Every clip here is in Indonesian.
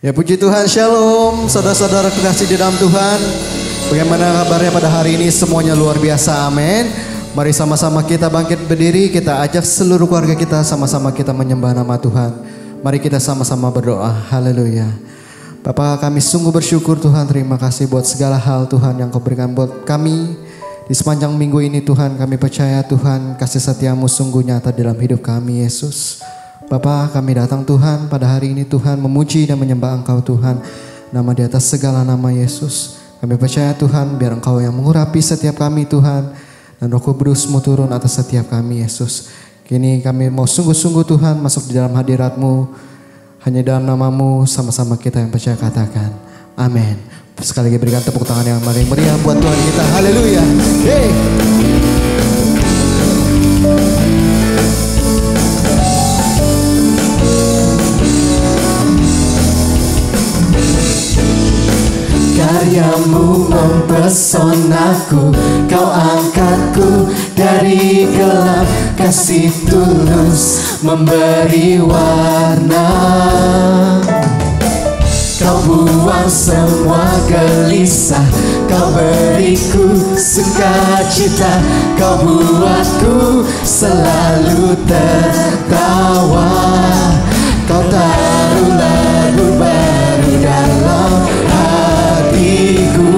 Ya puji Tuhan, shalom saudara-saudara kekasih di dalam Tuhan. Bagaimana kabarnya pada hari ini? Semuanya luar biasa, amin. Mari sama-sama kita bangkit berdiri, kita ajak seluruh keluarga kita sama-sama kita menyembah nama Tuhan. Mari kita sama-sama berdoa, haleluya. Bapa, kami sungguh bersyukur Tuhan, terima kasih buat segala hal Tuhan yang Kau berikan buat kami. Di sepanjang minggu ini Tuhan, kami percaya Tuhan kasih setiamu sungguh nyata dalam hidup kami Yesus. Bapa, kami datang Tuhan pada hari ini Tuhan memuji dan menyembah Engkau Tuhan. Nama di atas segala nama Yesus. Kami percaya Tuhan biar Engkau yang mengurapi setiap kami Tuhan. Dan Roh Kudus-Mu turun atas setiap kami Yesus. Kini kami mau sungguh-sungguh Tuhan masuk di dalam hadirat-Mu. Hanya dalam nama-Mu sama-sama kita yang percaya katakan amin. Sekali lagi berikan tepuk tangan yang meriah buat Tuhan kita. Haleluya. Hey. Karyamu mempesonaku, Kau angkatku dari gelap, kasih tulus memberi warna. Kau buang semua gelisah, Kau beriku sukacita, Kau buatku selalu tertawa. Kau taruh lagu baru dalam hatiku,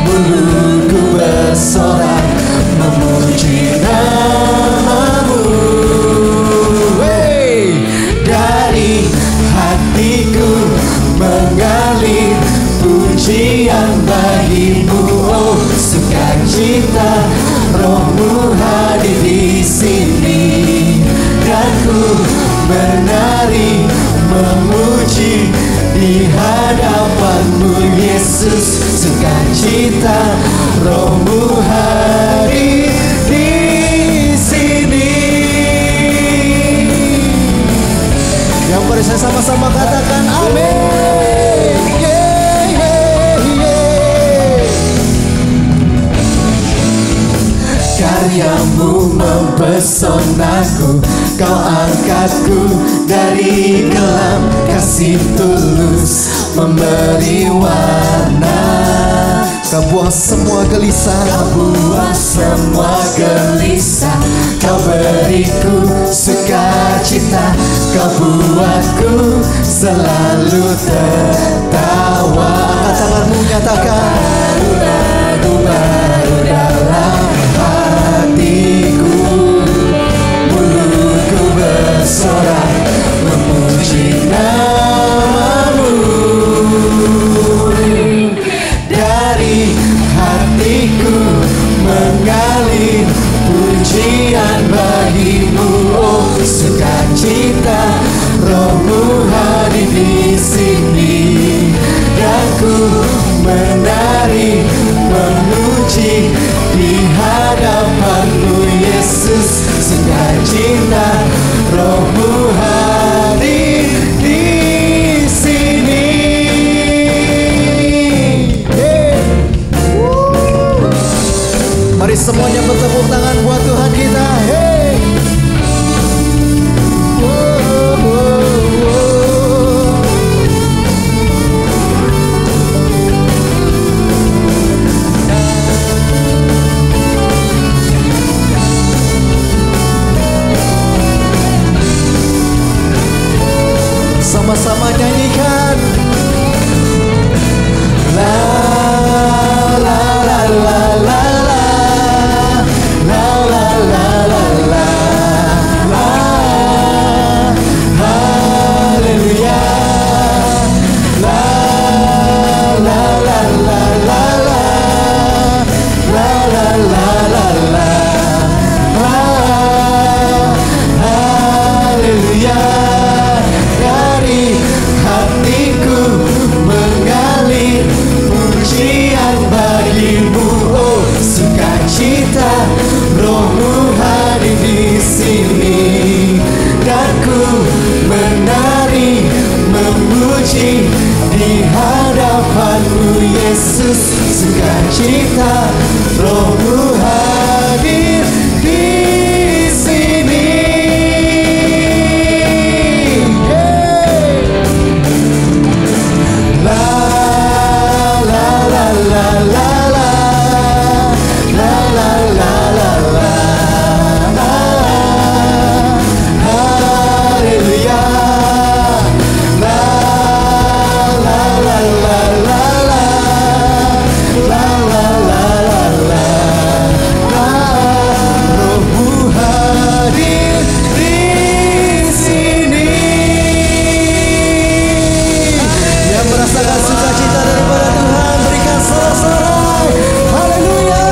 mulutku bersorak memuji nama-Mu. Hey! Dari hatiku mengalir pujian bagi-Mu, oh sukacita, Roh-Mu hadir di sini, dan ku menari memuji di hadapan-Mu Yesus. Sukacita, Roh-Mu hadir di sini. Yang mari saya sama-sama katakan amin. Yeah, yeah, yeah. Karyamu mempesonaku, Kau angkatku dari gelap, kasih tulus memberi warna. Kau buang semua gelisah, Kau buang semua gelisah, Kau beriku sukacita, Kau buatku selalu tertawa. angkat tanganmu nyatakan Lagu baru dalam hatiku, mulutku bersorak memuji nama-Mu. Dari hatiku mengalir pujian bagi-Mu, oh sukacita, Roh-Mu hadir di sini, dan ku menari memuji di hadapan-Mu Yesus. Sukacita, Roh-Mu hadir di sini. mari semuanya bertepuk tangan buat Tuhan kita. Hey. Sama-sama nyanyikan. La la la la la la la la la la puji di hadapan-Mu Yesus, sukacita Roh-Mu hadir di sini. La la la la la la la la la la la. Haleluya. La la la la la la la la la la la. Roh-Mu hadir di sini. Yang merasakan sukacita daripada Tuhan, berikan sorak-sorai. Haleluya.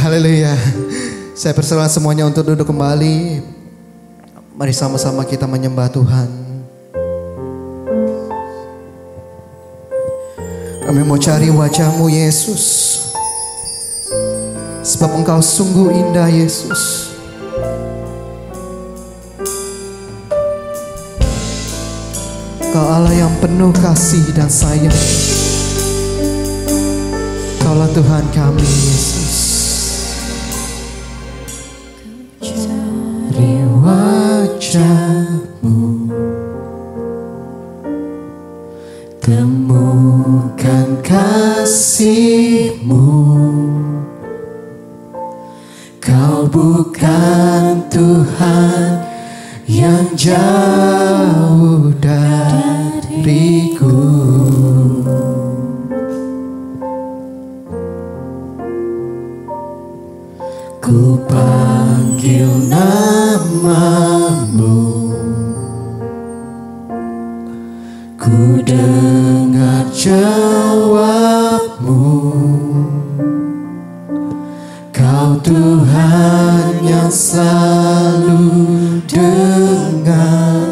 Haleluya. Saya persilakan semuanya untuk duduk kembali. Mari sama-sama kita menyembah Tuhan. Kami mau cari wajah-Mu Yesus, sebab Engkau sungguh indah Yesus. Engkau Allah yang penuh kasih dan sayang. Engkaulah Tuhan kami Yesus. Cari wajah-Mu, temukan kasih-Mu. Kau bukan Tuhan yang jauh dariku. Ku panggil nama-Mu, ku dengar jawab-Mu. Kau Tuhan yang selalu dengar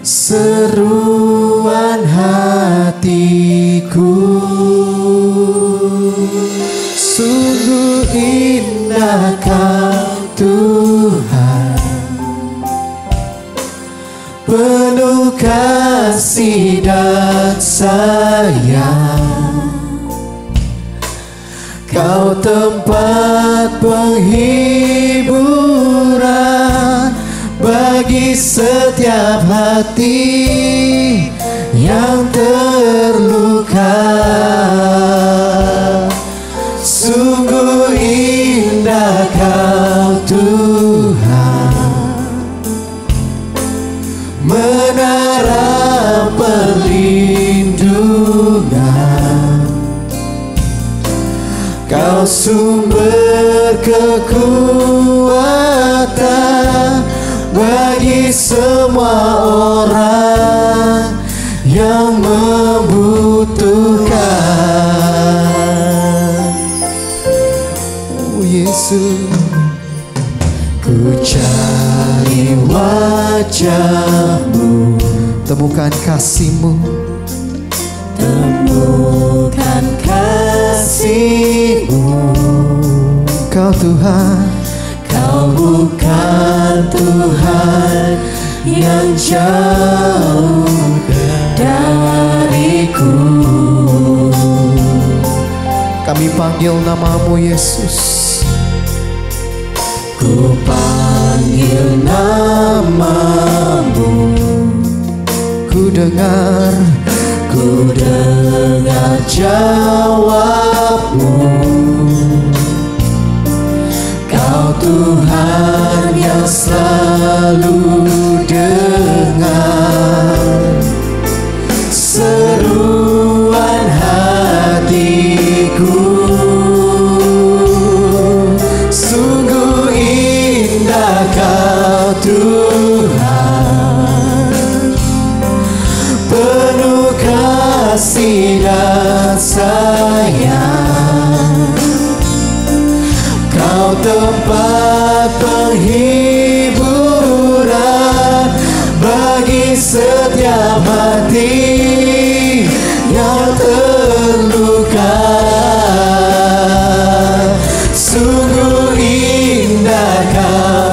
seruan hatiku. Sungguh indah Kau Tuhan, penuh kasih dan sayang. Kau tempat penghiburan bagi setiap hati yang terluka. Sungguh indah Kau Tuhan, menara perlindungan. Kau sumber kekuatan bagi semua orang yang membutuhkan. Oh Yesus, ku cari wajah-Mu, temukan kasih-Mu, temukan kasih-Mu. Kau Tuhan, Kau bukan Tuhan yang jauh dariku. Kami panggil nama-Mu Yesus, ku panggil nama-Mu, ku dengar jawab-Mu. Kau Tuhan yang selalu dengar seruan hatiku. Sungguh indah Kau Tuhan, penuh kasih dan sayang. Kau tempat penghiburan bagi setiap hati yang terluka. Sungguh indah Kau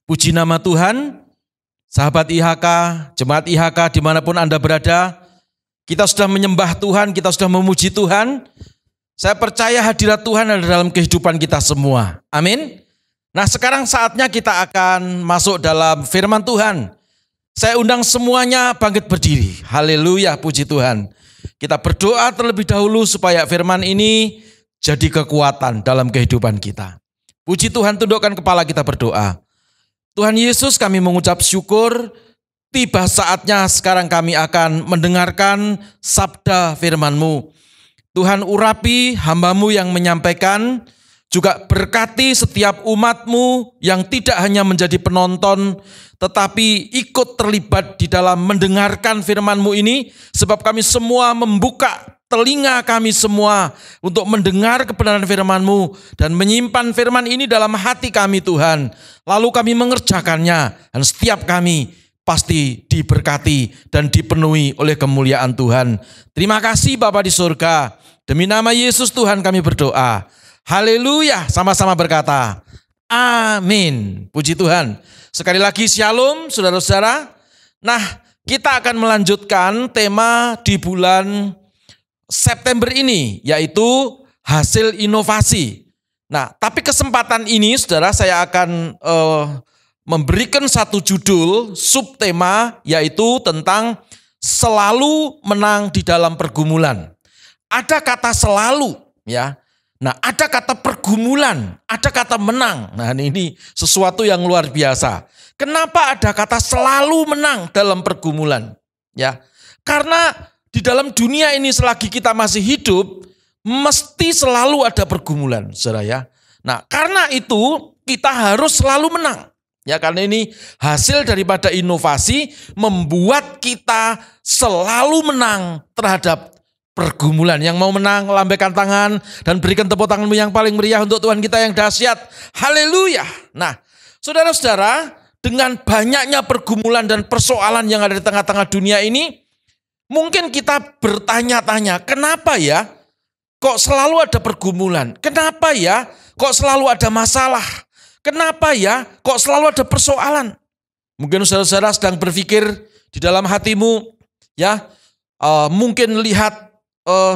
Puji nama Tuhan, sahabat IHK, jemaat IHK dimanapun Anda berada, kita sudah menyembah Tuhan, kita sudah memuji Tuhan. Saya percaya hadirat Tuhan ada dalam kehidupan kita semua. Amin. Nah, sekarang saatnya kita akan masuk dalam firman Tuhan. Saya undang semuanya bangkit berdiri. Haleluya, puji Tuhan. Kita berdoa terlebih dahulu supaya firman ini jadi kekuatan dalam kehidupan kita. Puji Tuhan, tundukkan kepala kita berdoa. Tuhan Yesus, kami mengucap syukur, tiba saatnya sekarang kami akan mendengarkan sabda firman-Mu. Tuhan, urapi hamba-Mu yang menyampaikan, juga berkati setiap umat-Mu yang tidak hanya menjadi penonton, tetapi ikut terlibat di dalam mendengarkan firman-Mu ini, sebab kami semua membuka telinga kami semua untuk mendengar kebenaran firman-Mu dan menyimpan firman ini dalam hati kami Tuhan. Lalu kami mengerjakannya dan setiap kami pasti diberkati dan dipenuhi oleh kemuliaan Tuhan. Terima kasih Bapa di surga. Demi nama Yesus Tuhan kami berdoa. Haleluya, sama-sama berkata, amin. Puji Tuhan. Sekali lagi shalom saudara-saudara. Nah, kita akan melanjutkan tema di bulan September ini, yaitu hasil inovasi. Nah, tapi kesempatan ini saudara saya akan memberikan satu judul, subtema, yaitu tentang selalu menang di dalam pergumulan. Ada kata selalu, ya. Nah, ada kata pergumulan, ada kata menang. Nah, ini sesuatu yang luar biasa. Kenapa ada kata selalu menang dalam pergumulan? Ya, karena di dalam dunia ini selagi kita masih hidup, mesti selalu ada pergumulan, saudara ya. Nah, karena itu kita harus selalu menang. Ya, karena ini hasil daripada inovasi membuat kita selalu menang terhadap pergumulan. Yang mau menang, lambaikan tangan dan berikan tepuk tanganmu yang paling meriah untuk Tuhan kita yang dahsyat. Haleluya. Nah, saudara-saudara, dengan banyaknya pergumulan dan persoalan yang ada di tengah-tengah dunia ini, mungkin kita bertanya-tanya, kenapa ya kok selalu ada pergumulan? Kenapa ya kok selalu ada masalah? Kenapa ya kok selalu ada persoalan? Mungkin saudara-saudara sedang berpikir di dalam hatimu, ya mungkin lihat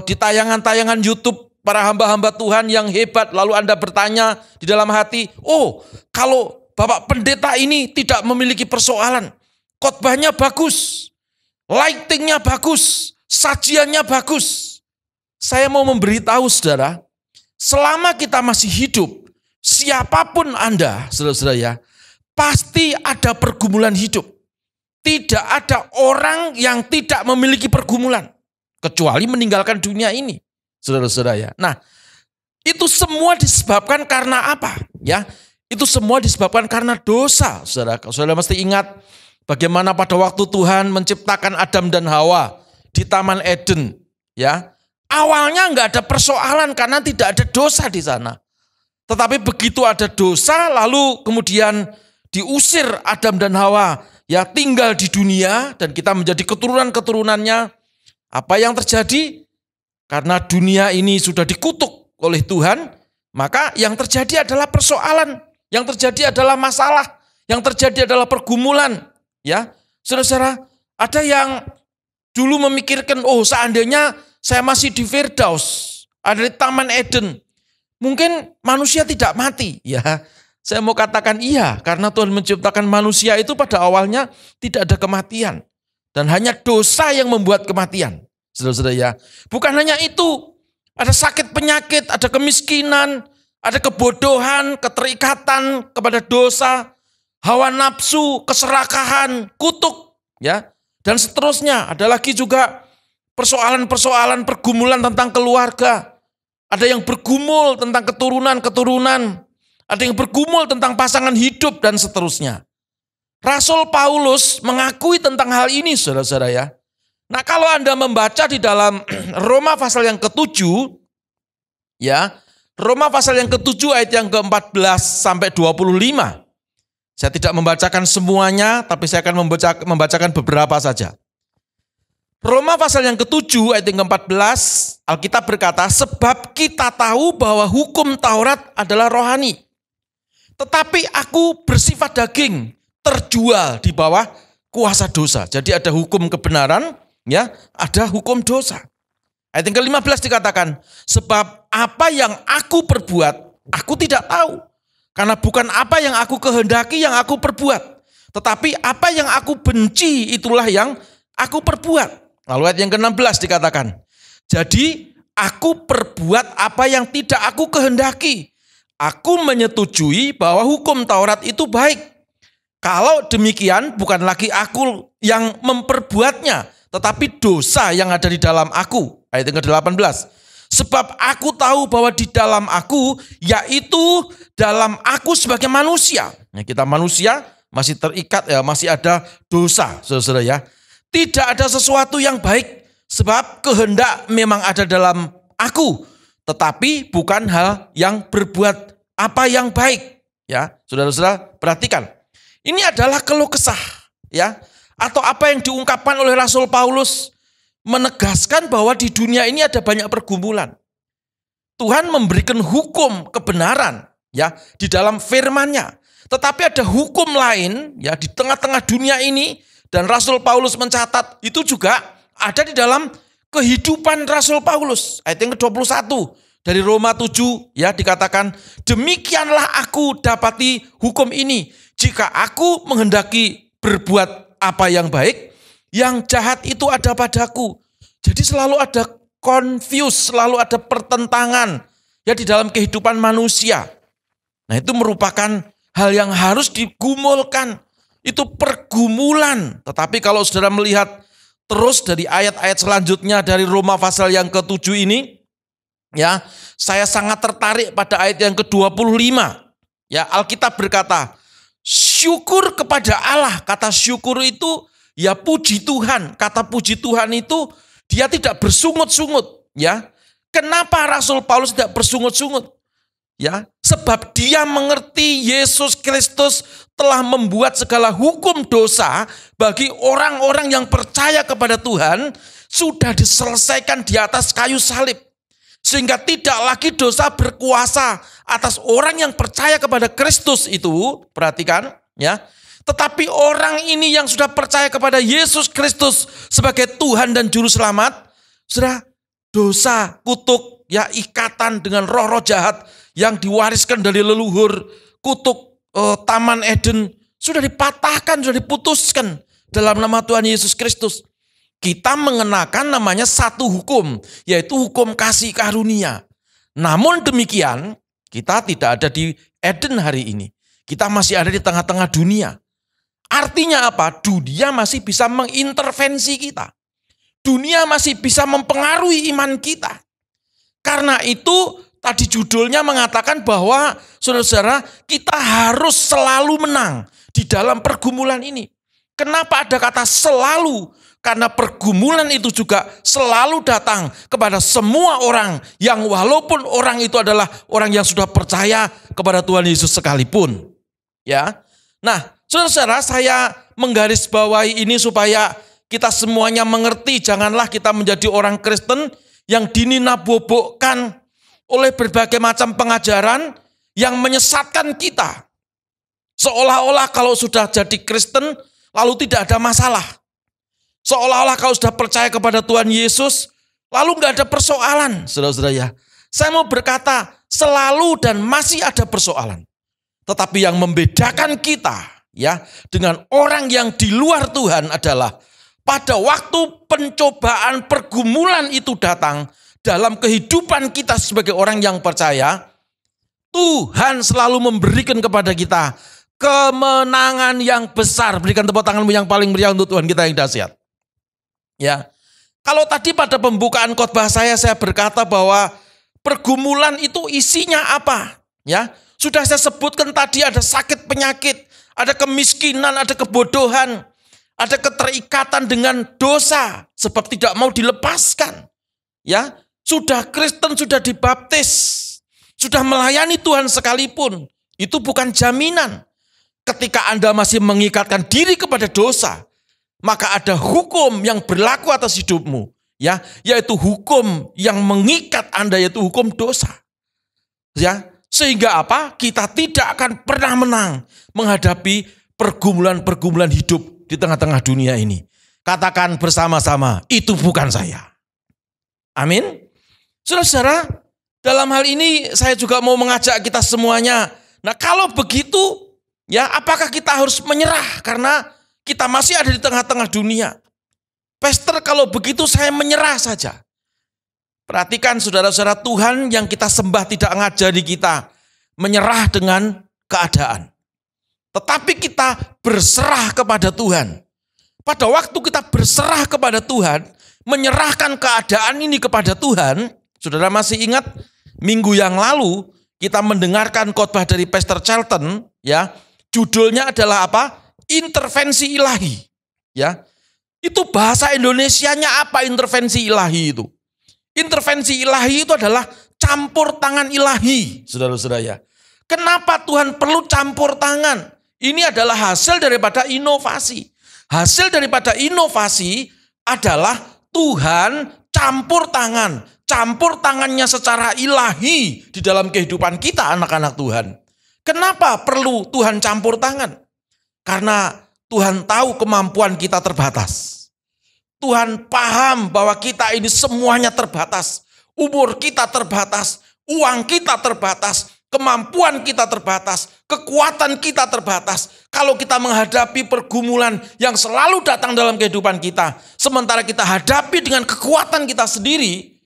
di tayangan-tayangan YouTube para hamba-hamba Tuhan yang hebat, lalu Anda bertanya di dalam hati, oh kalau Bapak Pendeta ini tidak memiliki persoalan, khotbahnya bagus, lightingnya bagus, sajiannya bagus. Saya mau memberitahu saudara, selama kita masih hidup, siapapun Anda, saudara-saudara ya, pasti ada pergumulan hidup. Tidak ada orang yang tidak memiliki pergumulan, kecuali meninggalkan dunia ini, saudara-saudara ya. Nah, itu semua disebabkan karena apa? Ya, itu semua disebabkan karena dosa, saudara. Saudara mesti ingat bagaimana pada waktu Tuhan menciptakan Adam dan Hawa di Taman Eden, ya. Awalnya enggak ada persoalan karena tidak ada dosa di sana. Tetapi begitu ada dosa, lalu kemudian diusir Adam dan Hawa, ya tinggal di dunia dan kita menjadi keturunan-keturunannya. Apa yang terjadi? Karena dunia ini sudah dikutuk oleh Tuhan, maka yang terjadi adalah persoalan, yang terjadi adalah masalah, yang terjadi adalah pergumulan. Ya, saudara-saudara, ada yang dulu memikirkan, oh seandainya saya masih di Firdaus, ada di Taman Eden, mungkin manusia tidak mati. Ya, saya mau katakan iya, karena Tuhan menciptakan manusia itu pada awalnya tidak ada kematian. Dan hanya dosa yang membuat kematian. Saudara-saudara ya, bukan hanya itu, ada sakit penyakit, ada kemiskinan, ada kebodohan, keterikatan kepada dosa, hawa nafsu, keserakahan, kutuk, ya, dan seterusnya. Ada lagi juga persoalan-persoalan pergumulan tentang keluarga. Ada yang bergumul tentang keturunan-keturunan, ada yang bergumul tentang pasangan hidup dan seterusnya. Rasul Paulus mengakui tentang hal ini, saudara-saudara ya. Nah, kalau Anda membaca di dalam Roma pasal yang ke-7, ya, Roma pasal yang ke-7 ayat yang ke-14 sampai 25. Saya tidak membacakan semuanya, tapi saya akan membacakan beberapa saja. Roma pasal yang ke-7 ayat yang ke-14, Alkitab berkata, sebab kita tahu bahwa hukum Taurat adalah rohani. Tetapi aku bersifat daging, terjual di bawah kuasa dosa. Jadi ada hukum kebenaran, ya, ada hukum dosa. Ayat yang ke-15 dikatakan, sebab apa yang aku perbuat, aku tidak tahu. Karena bukan apa yang aku kehendaki yang aku perbuat. Tetapi apa yang aku benci itulah yang aku perbuat. Lalu ayat yang ke-16 dikatakan, jadi aku perbuat apa yang tidak aku kehendaki. Aku menyetujui bahwa hukum Taurat itu baik. Kalau demikian bukan lagi aku yang memperbuatnya, tetapi dosa yang ada di dalam aku. Ayat yang ke-18. Sebab aku tahu bahwa di dalam aku, yaitu dalam aku sebagai manusia. Ya, kita manusia masih terikat, ya, masih ada dosa, saudara ya. Tidak ada sesuatu yang baik, sebab kehendak memang ada dalam aku, tetapi bukan hal yang berbuat apa yang baik. Ya, saudara-saudara perhatikan. Ini adalah keluh kesah, ya, atau apa yang diungkapkan oleh Rasul Paulus menegaskan bahwa di dunia ini ada banyak pergumulan. Tuhan memberikan hukum kebenaran, ya, di dalam firman-Nya. Tetapi ada hukum lain, ya, di tengah-tengah dunia ini, dan Rasul Paulus mencatat itu juga ada di dalam kehidupan Rasul Paulus. Ayat yang ke-21 dari Roma 7, ya, dikatakan, demikianlah aku dapati hukum ini. Jika aku menghendaki berbuat apa yang baik, yang jahat itu ada padaku. Jadi selalu ada confuse, selalu ada pertentangan, ya, di dalam kehidupan manusia. Nah, itu merupakan hal yang harus digumulkan. Itu pergumulan. Tetapi kalau saudara melihat terus dari ayat-ayat selanjutnya dari Roma pasal yang ke-7 ini, ya, saya sangat tertarik pada ayat yang ke-25. Ya, Alkitab berkata, syukur kepada Allah. Kata syukur itu, ya, puji Tuhan. Kata puji Tuhan itu dia tidak bersungut-sungut, ya. Kenapa Rasul Paulus tidak bersungut-sungut? Ya, sebab dia mengerti Yesus Kristus telah membuat segala hukum dosa bagi orang-orang yang percaya kepada Tuhan sudah diselesaikan di atas kayu salib. Sehingga tidak lagi dosa berkuasa atas orang yang percaya kepada Kristus itu, perhatikan, ya. Tetapi orang ini yang sudah percaya kepada Yesus Kristus sebagai Tuhan dan Juru Selamat, sudah dosa, kutuk, ya, ikatan dengan roh-roh jahat yang diwariskan dari leluhur, kutuk Taman Eden, sudah dipatahkan, sudah diputuskan dalam nama Tuhan Yesus Kristus. Kita mengenakan namanya satu hukum, yaitu hukum kasih karunia. Namun demikian, kita tidak ada di Eden hari ini. Kita masih ada di tengah-tengah dunia. Artinya apa? Dunia masih bisa mengintervensi kita. Dunia masih bisa mempengaruhi iman kita. Karena itu tadi judulnya mengatakan bahwa saudara-saudara kita harus selalu menang di dalam pergumulan ini. Kenapa ada kata selalu? Karena pergumulan itu juga selalu datang kepada semua orang yang walaupun orang itu adalah orang yang sudah percaya kepada Tuhan Yesus sekalipun. Ya. Nah, saudara-saudara, saya menggarisbawahi ini supaya kita semuanya mengerti. Janganlah kita menjadi orang Kristen yang dininabobokkan oleh berbagai macam pengajaran yang menyesatkan kita. Seolah-olah kalau sudah jadi Kristen, lalu tidak ada masalah. Seolah-olah kalau sudah percaya kepada Tuhan Yesus, lalu nggak ada persoalan, saudara-saudara ya. Saya mau berkata, selalu dan masih ada persoalan. Tetapi yang membedakan kita, ya, dengan orang yang di luar Tuhan adalah pada waktu pencobaan pergumulan itu datang dalam kehidupan kita sebagai orang yang percaya, Tuhan selalu memberikan kepada kita kemenangan yang besar. Berikan tepuk tanganmu yang paling meriah untuk Tuhan kita yang dahsyat. Ya, kalau tadi pada pembukaan khotbah saya berkata bahwa pergumulan itu isinya apa? Ya, sudah saya sebutkan tadi ada sakit penyakit, ada kemiskinan, ada kebodohan, ada keterikatan dengan dosa sebab tidak mau dilepaskan. Ya, sudah Kristen, sudah dibaptis, sudah melayani Tuhan sekalipun, itu bukan jaminan. Ketika Anda masih mengikatkan diri kepada dosa, maka ada hukum yang berlaku atas hidupmu, ya, yaitu hukum yang mengikat Anda, yaitu hukum dosa. Ya, Sehingga apa? Kita tidak akan pernah menang menghadapi pergumulan-pergumulan hidup di tengah-tengah dunia ini. Katakan bersama-sama, itu bukan saya. Amin. Saudara-saudara, dalam hal ini saya juga mau mengajak kita semuanya. Nah, kalau begitu, ya apakah kita harus menyerah karena kita masih ada di tengah-tengah dunia? Pastor, kalau begitu saya menyerah saja. Perhatikan saudara-saudara, Tuhan yang kita sembah tidak ngajari kita menyerah dengan keadaan. Tetapi kita berserah kepada Tuhan. Pada waktu kita berserah kepada Tuhan, menyerahkan keadaan ini kepada Tuhan, saudara masih ingat minggu yang lalu kita mendengarkan khotbah dari Pastor Charlton, ya. Judulnya adalah apa? Intervensi ilahi, ya. Itu bahasa Indonesianya apa intervensi ilahi itu? Intervensi ilahi itu adalah campur tangan ilahi, saudara-saudara ya. Kenapa Tuhan perlu campur tangan? Ini adalah hasil daripada inovasi. Hasil daripada inovasi adalah Tuhan campur tangan. Campur tangannya secara ilahi di dalam kehidupan kita anak-anak Tuhan. Kenapa perlu Tuhan campur tangan? Karena Tuhan tahu kemampuan kita terbatas. Tuhan paham bahwa kita ini semuanya terbatas. Umur kita terbatas, uang kita terbatas, kemampuan kita terbatas, kekuatan kita terbatas. Kalau kita menghadapi pergumulan yang selalu datang dalam kehidupan kita, sementara kita hadapi dengan kekuatan kita sendiri,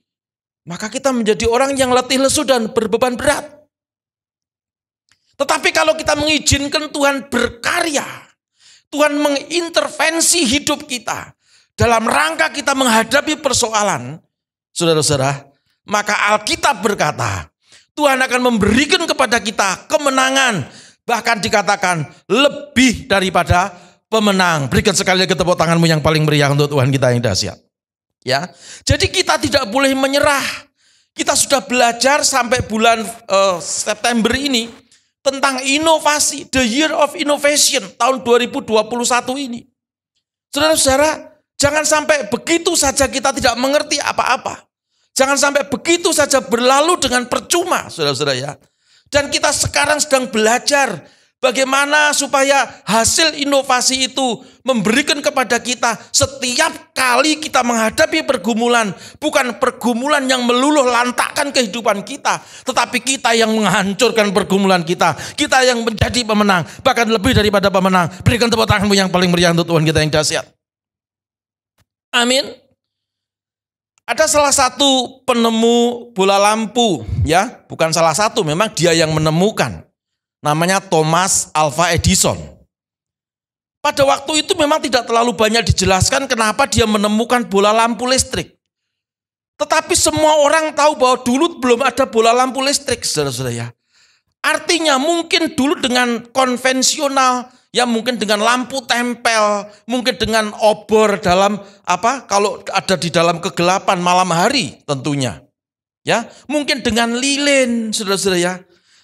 maka kita menjadi orang yang letih lesu dan berbeban berat. Tetapi kalau kita mengizinkan Tuhan berkarya, Tuhan mengintervensi hidup kita, dalam rangka kita menghadapi persoalan, saudara-saudara, maka Alkitab berkata, Tuhan akan memberikan kepada kita kemenangan, bahkan dikatakan lebih daripada pemenang. Berikan sekali lagi tepuk tanganmu yang paling meriah untuk Tuhan kita yang dahsyat. Ya, jadi kita tidak boleh menyerah. Kita sudah belajar sampai bulan September ini tentang inovasi, the year of innovation tahun 2021 ini. Saudara-saudara, jangan sampai begitu saja kita tidak mengerti apa-apa. Jangan sampai begitu saja berlalu dengan percuma, saudara-saudara ya. Dan kita sekarang sedang belajar bagaimana supaya hasil inovasi itu memberikan kepada kita setiap kali kita menghadapi pergumulan. Bukan pergumulan yang meluluh lantakkan kehidupan kita, tetapi kita yang menghancurkan pergumulan kita. Kita yang menjadi pemenang, bahkan lebih daripada pemenang. Berikan tepuk tanganmu yang paling meriah untuk Tuhan kita yang dahsyat. Amin. Ada salah satu penemu bola lampu, ya, bukan salah satu, memang dia yang menemukan. Namanya Thomas Alva Edison. Pada waktu itu memang tidak terlalu banyak dijelaskan kenapa dia menemukan bola lampu listrik. Tetapi semua orang tahu bahwa dulu belum ada bola lampu listrik, saudara-saudara ya. Artinya mungkin dulu dengan konvensional, ya mungkin dengan lampu tempel, mungkin dengan obor dalam kalau ada di dalam kegelapan malam hari tentunya. Ya, mungkin dengan lilin, saudara-saudara ya.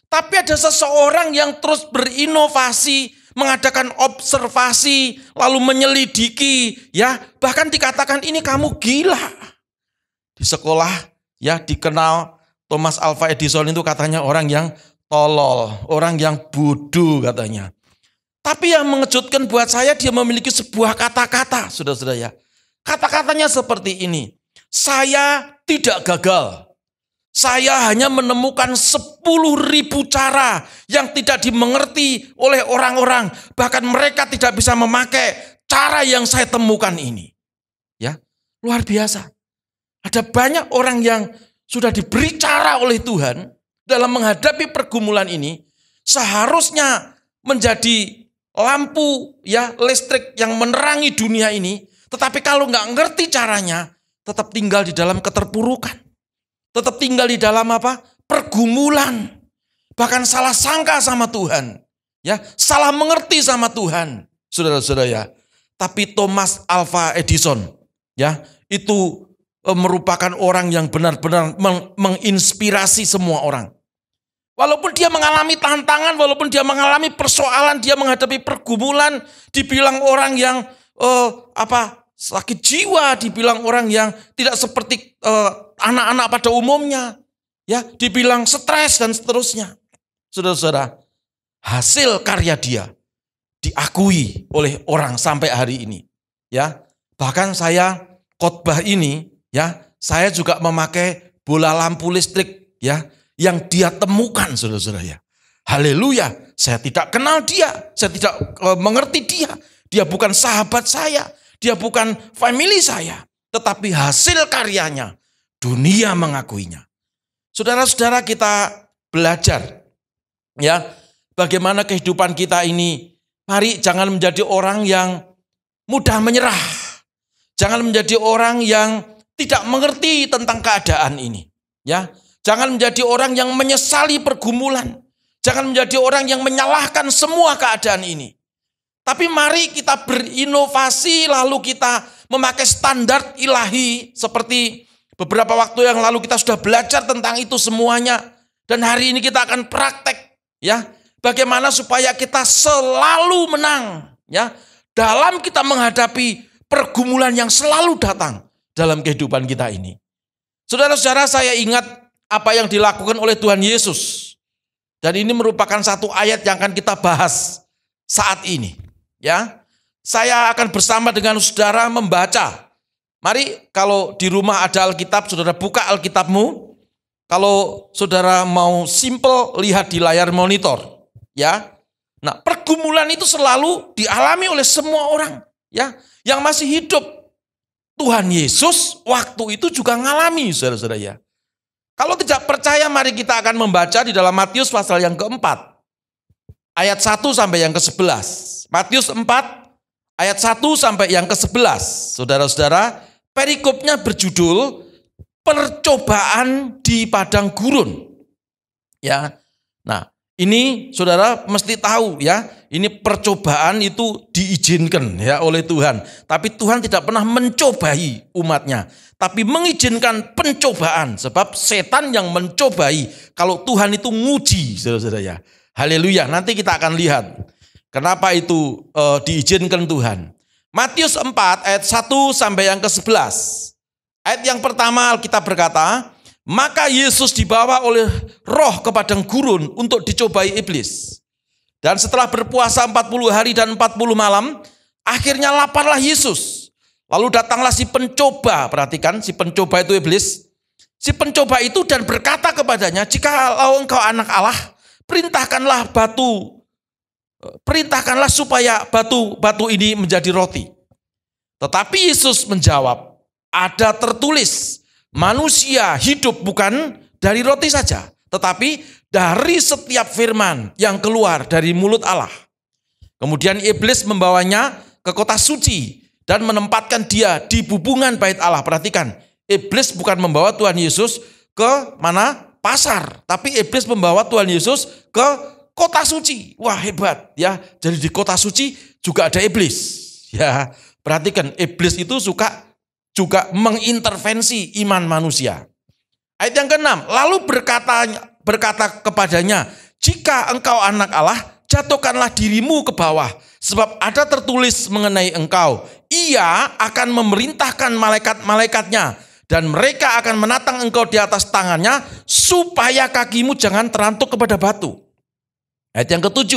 Tapi ada seseorang yang terus berinovasi, mengadakan observasi, lalu menyelidiki, ya, bahkan dikatakan ini kamu gila. Di sekolah ya dikenal Thomas Alva Edison itu katanya orang yang tolol, orang yang bodoh katanya. Tapi yang mengejutkan buat saya, dia memiliki sebuah kata-kata, saudara-saudara ya. Kata-katanya seperti ini, saya tidak gagal. Saya hanya menemukan 10.000 cara yang tidak dimengerti oleh orang-orang. Bahkan mereka tidak bisa memakai cara yang saya temukan ini. Ya, luar biasa. Ada banyak orang yang sudah diberi cara oleh Tuhan dalam menghadapi pergumulan ini. Seharusnya menjadi lampu ya listrik yang menerangi dunia ini. Tetapi kalau nggak ngerti caranya, tetap tinggal di dalam keterpurukan. Tetap tinggal di dalam pergumulan. Bahkan salah sangka sama Tuhan. Ya, salah mengerti sama Tuhan. Saudara-saudara ya. Tapi Thomas Alva Edison ya, itu merupakan orang yang benar-benar menginspirasi semua orang. Walaupun dia mengalami tantangan, walaupun dia mengalami persoalan, dia menghadapi pergumulan, dibilang orang yang sakit jiwa, dibilang orang yang tidak seperti anak-anak pada umumnya, ya, dibilang stres dan seterusnya. saudara-saudara, hasil karya dia diakui oleh orang sampai hari ini. Ya, bahkan saya khotbah ini, ya, saya juga memakai bola lampu listrik, ya, yang dia temukan, saudara-saudara ya. Haleluya, saya tidak kenal dia, saya tidak mengerti dia. Dia bukan sahabat saya, dia bukan family saya, tetapi hasil karyanya dunia mengakuinya. Saudara-saudara, kita belajar, ya, bagaimana kehidupan kita ini. Mari jangan menjadi orang yang mudah menyerah. Jangan menjadi orang yang tidak mengerti tentang keadaan ini. Ya, jangan menjadi orang yang menyesali pergumulan. Jangan menjadi orang yang menyalahkan semua keadaan ini. Tapi mari kita berinovasi, lalu kita memakai standar ilahi seperti beberapa waktu yang lalu kita sudah belajar tentang itu semuanya. Dan hari ini kita akan praktek, ya, bagaimana supaya kita selalu menang, ya, dalam kita menghadapi pergumulan yang selalu datang dalam kehidupan kita ini. Saudara-saudara, saya ingat apa yang dilakukan oleh Tuhan Yesus. Dan ini merupakan satu ayat yang akan kita bahas saat ini. Ya, saya akan bersama dengan saudara membaca. Mari kalau di rumah ada Alkitab, saudara buka Alkitabmu. Kalau saudara mau simple, lihat di layar monitor. Ya, nah pergumulan itu selalu dialami oleh semua orang. Ya, yang masih hidup. Tuhan Yesus waktu itu juga ngalami, saudara-saudara ya. Kalau tidak percaya, mari kita akan membaca di dalam Matius pasal yang keempat. Ayat 1 sampai yang ke-11. Matius 4, ayat 1 sampai yang ke-11. Saudara-saudara, perikopnya berjudul percobaan di padang gurun. Ya, nah ini saudara mesti tahu ya, ini percobaan itu diizinkan ya oleh Tuhan. Tapi Tuhan tidak pernah mencobai umatnya, tapi mengizinkan pencobaan. Sebab setan yang mencobai, kalau Tuhan itu nguji, saudara-saudara ya. Haleluya, nanti kita akan lihat kenapa itu diizinkan Tuhan. Matius 4 ayat 1 sampai yang ke-11. Ayat yang pertama Alkitab berkata, maka Yesus dibawa oleh roh ke padang gurun untuk dicobai iblis. Dan setelah berpuasa 40 hari dan 40 malam, akhirnya laparlah Yesus. Lalu datanglah si pencoba, perhatikan si pencoba itu iblis. Si pencoba itu dan berkata kepadanya, jikalau engkau anak Allah, perintahkanlah supaya batu ini menjadi roti. Tetapi Yesus menjawab, ada tertulis, manusia hidup bukan dari roti saja, tetapi dari setiap firman yang keluar dari mulut Allah. Kemudian iblis membawanya ke kota suci dan menempatkan dia di bubungan bait Allah. Perhatikan, iblis bukan membawa Tuhan Yesus ke mana? Pasar. Tapi iblis membawa Tuhan Yesus ke kota suci. Wah, hebat ya. Jadi di kota suci juga ada iblis. Ya, perhatikan, iblis itu suka juga mengintervensi iman manusia. Ayat yang ke-6, lalu berkata kepadanya, jika engkau anak Allah, jatuhkanlah dirimu ke bawah, sebab ada tertulis mengenai engkau, ia akan memerintahkan malaikat-malaikatnya, dan mereka akan menatang engkau di atas tangannya, supaya kakimu jangan terantuk kepada batu. Ayat yang ke-7,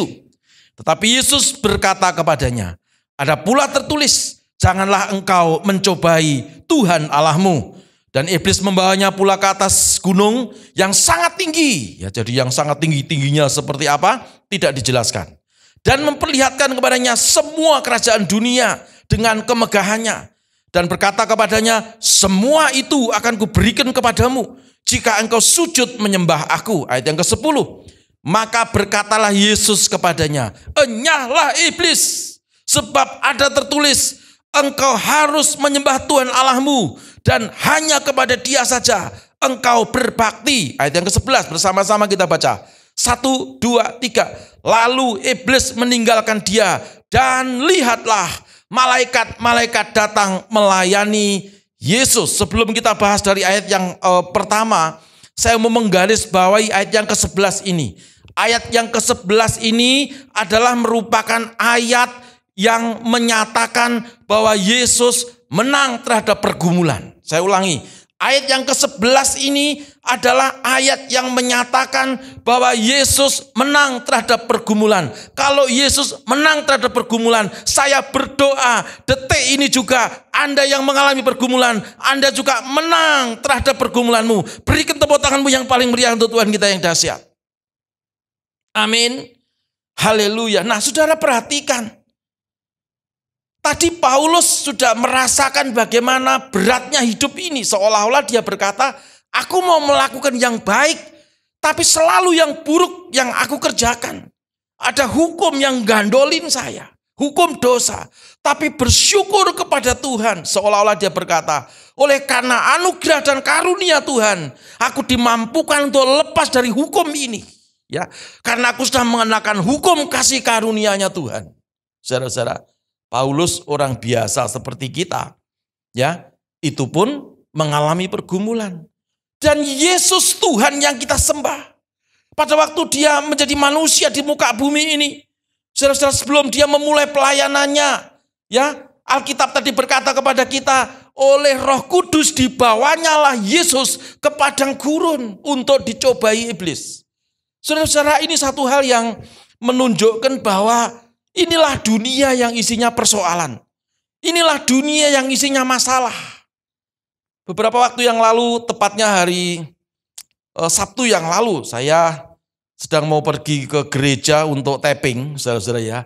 tetapi Yesus berkata kepadanya, ada pula tertulis, janganlah engkau mencobai Tuhan Allahmu. Dan iblis membawanya pula ke atas gunung yang sangat tinggi. Ya, jadi yang sangat tinggi, tingginya seperti apa? Tidak dijelaskan. Dan memperlihatkan kepadanya semua kerajaan dunia dengan kemegahannya. Dan berkata kepadanya, semua itu akan kuberikan kepadamu jika engkau sujud menyembah aku. Ayat yang ke-10. Maka berkatalah Yesus kepadanya, enyahlah iblis, sebab ada tertulis, engkau harus menyembah Tuhan Allahmu, dan hanya kepada dia saja engkau berbakti. Ayat yang ke-11 bersama-sama kita baca. 1, 2, 3. Lalu iblis meninggalkan dia, dan lihatlah malaikat-malaikat datang melayani Yesus. Sebelum kita bahas dari ayat yang pertama, saya mau menggarisbawahi ayat yang ke-11 ini. Ayat yang ke-11 ini adalah merupakan ayat yang menyatakan bahwa Yesus menang terhadap pergumulan. Saya ulangi, Ayat yang ke-11 ini adalah ayat yang menyatakan bahwa Yesus menang terhadap pergumulan. Kalau Yesus menang terhadap pergumulan, saya berdoa detik ini juga Anda yang mengalami pergumulan, Anda juga menang terhadap pergumulanmu. Berikan tepuk tanganmu yang paling meriah untuk Tuhan kita yang dahsyat. Amin. Haleluya. Nah, saudara perhatikan. Tadi Paulus sudah merasakan bagaimana beratnya hidup ini. Seolah-olah dia berkata, aku mau melakukan yang baik, tapi selalu yang buruk yang aku kerjakan. Ada hukum yang gandolin saya, hukum dosa. Tapi bersyukur kepada Tuhan. Seolah-olah dia berkata, oleh karena anugerah dan karunia Tuhan, aku dimampukan untuk lepas dari hukum ini. Ya, karena aku sudah mengenakan hukum kasih karunia-Nya Tuhan. Saudara-saudara, Paulus orang biasa seperti kita, ya, itu pun mengalami pergumulan. Dan Yesus Tuhan yang kita sembah. Pada waktu dia menjadi manusia di muka bumi ini, saudara-saudara, sebelum dia memulai pelayanannya, ya, Alkitab tadi berkata kepada kita, oleh Roh Kudus dibawanya lah Yesus ke padang gurun untuk dicobai iblis. Saudara-saudara, ini satu hal yang menunjukkan bahwa inilah dunia yang isinya persoalan. Inilah dunia yang isinya masalah. Beberapa waktu yang lalu, tepatnya hari Sabtu yang lalu, saya sedang mau pergi ke gereja untuk tapping, saudara-saudara ya.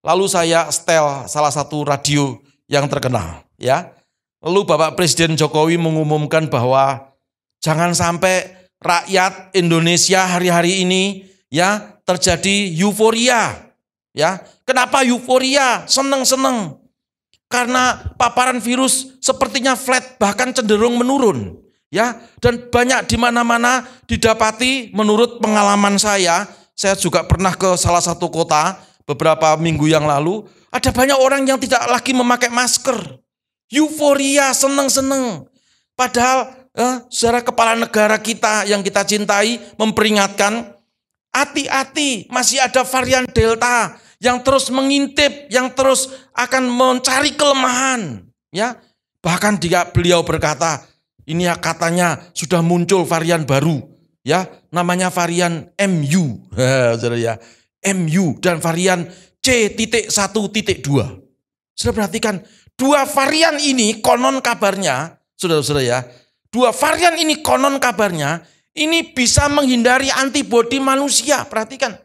Lalu saya setel salah satu radio yang terkenal, ya. Lalu Bapak Presiden Jokowi mengumumkan bahwa jangan sampai rakyat Indonesia hari-hari ini ya terjadi euforia. Ya, kenapa euforia? Seneng-seneng. Karena paparan virus sepertinya flat, bahkan cenderung menurun. Ya, dan banyak di mana-mana didapati menurut pengalaman saya juga pernah ke salah satu kota beberapa minggu yang lalu, ada banyak orang yang tidak lagi memakai masker. Euforia, seneng-seneng. Padahal saudara kepala negara kita yang kita cintai memperingatkan, hati-hati, masih ada varian Delta yang terus mengintip, yang terus akan mencari kelemahan. Ya, bahkan beliau berkata, ini ya katanya sudah muncul varian baru, ya, namanya varian MU, saudara ya, MU dan varian C.1.2. Sudah perhatikan, dua varian ini konon kabarnya, saudara-saudara ya, dua varian ini konon kabarnya, ini bisa menghindari antibodi manusia. Perhatikan,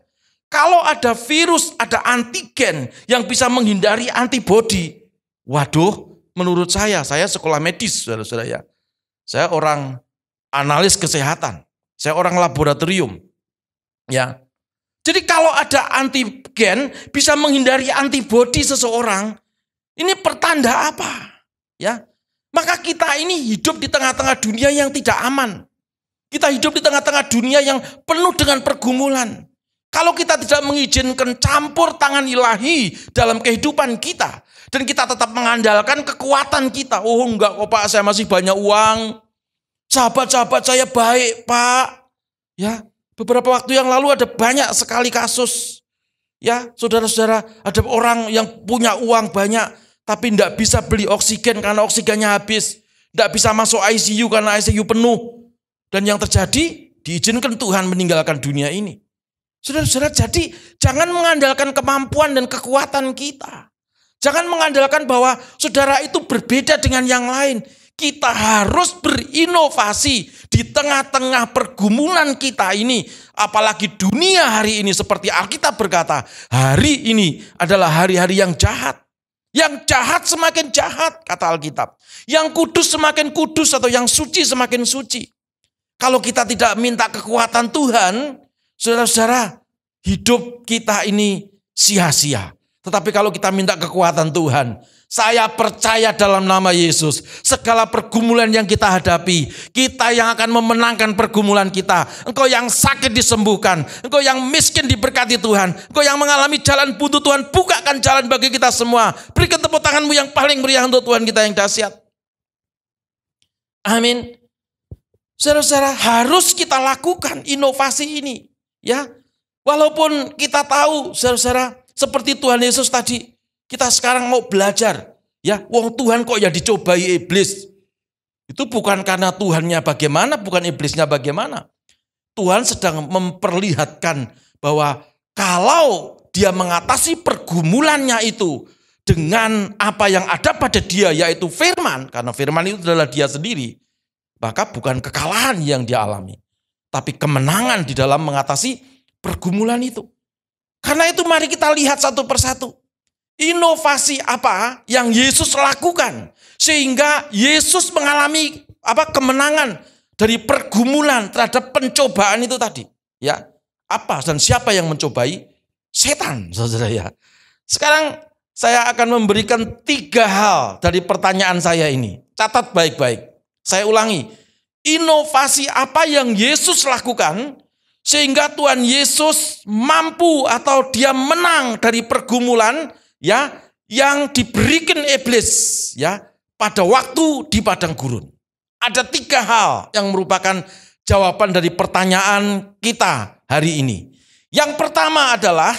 kalau ada virus, ada antigen yang bisa menghindari antibodi. Waduh, menurut saya sekolah medis, saudara-saudara ya. Saya orang analis kesehatan, saya orang laboratorium. Ya. Jadi kalau ada antigen bisa menghindari antibodi seseorang, ini pertanda apa? Ya. Maka kita ini hidup di tengah-tengah dunia yang tidak aman. Kita hidup di tengah-tengah dunia yang penuh dengan pergumulan. Kalau kita tidak mengizinkan campur tangan ilahi dalam kehidupan kita, dan kita tetap mengandalkan kekuatan kita. Oh enggak kok Pak, saya masih banyak uang. Sahabat-sahabat saya baik Pak. Ya, beberapa waktu yang lalu ada banyak sekali kasus. Ya, saudara-saudara, ada orang yang punya uang banyak, tapi tidak bisa beli oksigen karena oksigennya habis. Tidak bisa masuk ICU karena ICU penuh. Dan yang terjadi, diizinkan Tuhan meninggalkan dunia ini. Saudara-saudara, jadi jangan mengandalkan kemampuan dan kekuatan kita. Jangan mengandalkan bahwa saudara itu berbeda dengan yang lain. Kita harus berinovasi di tengah-tengah pergumulan kita ini. Apalagi dunia hari ini seperti Alkitab berkata, hari ini adalah hari-hari yang jahat. Yang jahat semakin jahat, kata Alkitab. Yang kudus semakin kudus atau yang suci semakin suci. Kalau kita tidak minta kekuatan Tuhan, saudara-saudara, hidup kita ini sia-sia. Tetapi kalau kita minta kekuatan Tuhan, saya percaya dalam nama Yesus, segala pergumulan yang kita hadapi, kita yang akan memenangkan pergumulan kita. Engkau yang sakit disembuhkan, engkau yang miskin diberkati Tuhan, engkau yang mengalami jalan buntu, Tuhan bukakan jalan bagi kita semua. Berikan tepuk tanganmu yang paling meriah untuk Tuhan kita yang dahsyat. Amin. Saudara-saudara, harus kita lakukan inovasi ini, ya. Walaupun kita tahu, saudara-saudara, seperti Tuhan Yesus tadi, kita sekarang mau belajar, ya. Wong Tuhan kok ya dicobai iblis. Itu bukan karena Tuhannya bagaimana, bukan iblisnya bagaimana. Tuhan sedang memperlihatkan bahwa kalau dia mengatasi pergumulannya itu dengan apa yang ada pada dia, yaitu firman, karena firman itu adalah dia sendiri, maka bukan kekalahan yang dia alami, tapi kemenangan di dalam mengatasi pergumulan itu. Karena itu mari kita lihat satu persatu. Inovasi apa yang Yesus lakukan sehingga Yesus mengalami kemenangan dari pergumulan terhadap pencobaan itu tadi. Ya, apa dan siapa yang mencobai? Setan, saudara ya. Sekarang saya akan memberikan 3 hal dari pertanyaan saya ini. Catat baik-baik. Saya ulangi. Inovasi apa yang Yesus lakukan sehingga Tuhan Yesus mampu atau dia menang dari pergumulan ya yang diberikan iblis ya pada waktu di padang gurun. Ada 3 hal yang merupakan jawaban dari pertanyaan kita hari ini. Yang pertama adalah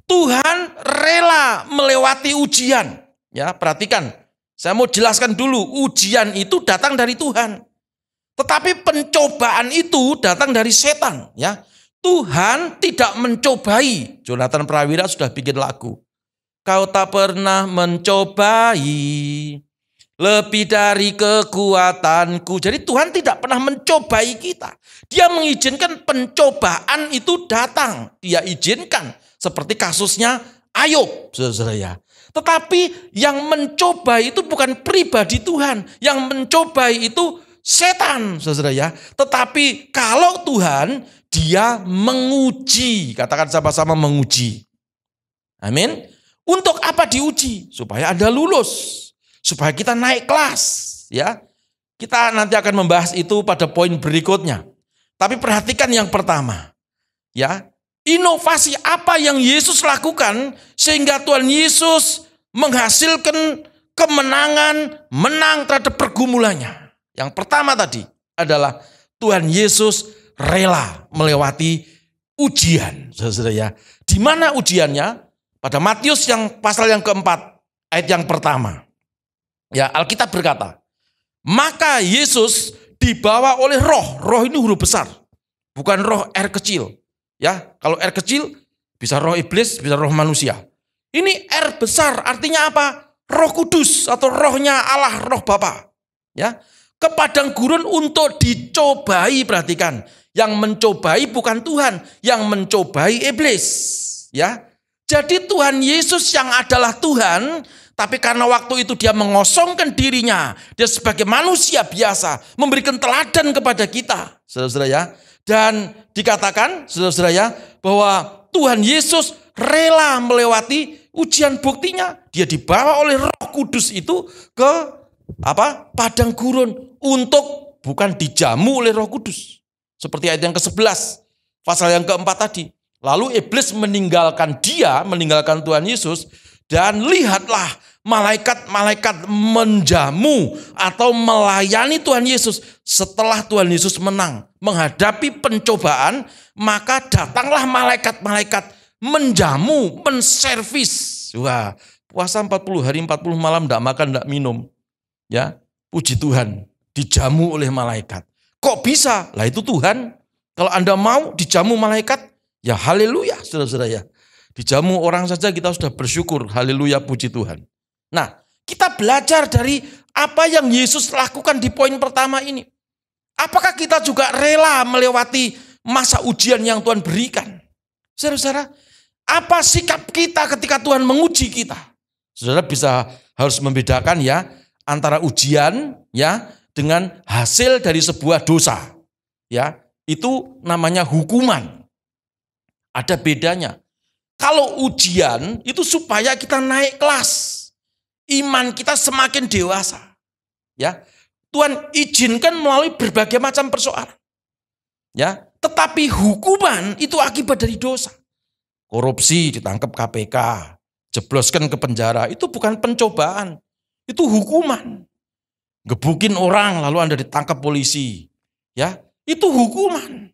Tuhan rela melewati ujian. Ya, perhatikan. Saya mau jelaskan dulu, ujian itu datang dari Tuhan. Tetapi pencobaan itu datang dari setan, ya. Tuhan tidak mencobai. Jonathan Prawira sudah bikin lagu. Kau tak pernah mencobai lebih dari kekuatanku. Jadi Tuhan tidak pernah mencobai kita. Dia mengizinkan pencobaan itu datang. Dia izinkan. Seperti kasusnya Ayub, saudara ya. Tetapi yang mencobai itu bukan pribadi Tuhan. Yang mencobai itu setan, saudara ya. Tetapi kalau Tuhan, dia menguji. Katakan sama-sama menguji. Amin. Untuk apa diuji? Supaya Anda lulus. Supaya kita naik kelas, ya. Kita nanti akan membahas itu pada poin berikutnya. Tapi perhatikan yang pertama, ya. Inovasi apa yang Yesus lakukan sehingga Tuhan Yesus menghasilkan kemenangan, menang terhadap pergumulannya. Yang pertama tadi adalah Tuhan Yesus rela melewati ujian, saudara ya. Di mana ujiannya? Pada Matius yang pasal yang keempat, ayat yang pertama. Ya, Alkitab berkata, maka Yesus dibawa oleh roh. Roh ini huruf besar, bukan roh R kecil. Ya, kalau R kecil bisa roh iblis, bisa roh manusia. Ini R besar artinya apa? Roh Kudus atau rohnya Allah, roh Bapa. Ya, ke padang gurun untuk dicobai, perhatikan. Yang mencobai bukan Tuhan, yang mencobai iblis. Ya, jadi Tuhan Yesus yang adalah Tuhan, tapi karena waktu itu dia mengosongkan dirinya, dia sebagai manusia biasa, memberikan teladan kepada kita, saudara-saudara ya. Dan dikatakan, saudara-saudara ya, bahwa Tuhan Yesus rela melewati ujian. Buktinya, dia dibawa oleh Roh Kudus itu ke padang gurun untuk bukan dijamu oleh Roh Kudus. Seperti ayat yang ke-11, pasal yang keempat tadi. Lalu iblis meninggalkan Tuhan Yesus, dan lihatlah malaikat-malaikat menjamu atau melayani Tuhan Yesus. Setelah Tuhan Yesus menang menghadapi pencobaan, maka datanglah malaikat-malaikat menjamu, menservis. Wah, puasa 40 hari 40 malam tidak makan, tidak minum. Ya, puji Tuhan, dijamu oleh malaikat. Kok bisa? Lah itu Tuhan. Kalau Anda mau dijamu malaikat, ya haleluya, saudara-saudara ya. Dijamu orang saja kita sudah bersyukur. Haleluya, puji Tuhan. Nah, kita belajar dari apa yang Yesus lakukan di poin pertama ini. Apakah kita juga rela melewati masa ujian yang Tuhan berikan? Saudara-saudara, apa sikap kita ketika Tuhan menguji kita? Saudara harus membedakan ya antara ujian ya dengan hasil dari sebuah dosa. Ya, itu namanya hukuman. Ada bedanya. Kalau ujian itu supaya kita naik kelas. Iman kita semakin dewasa. Ya. Tuhan izinkan melalui berbagai macam persoalan. Ya, tetapi hukuman itu akibat dari dosa. Korupsi ditangkap KPK, jebloskan ke penjara, itu bukan pencobaan. Itu hukuman. Gebukin orang lalu Anda ditangkap polisi. Ya, itu hukuman.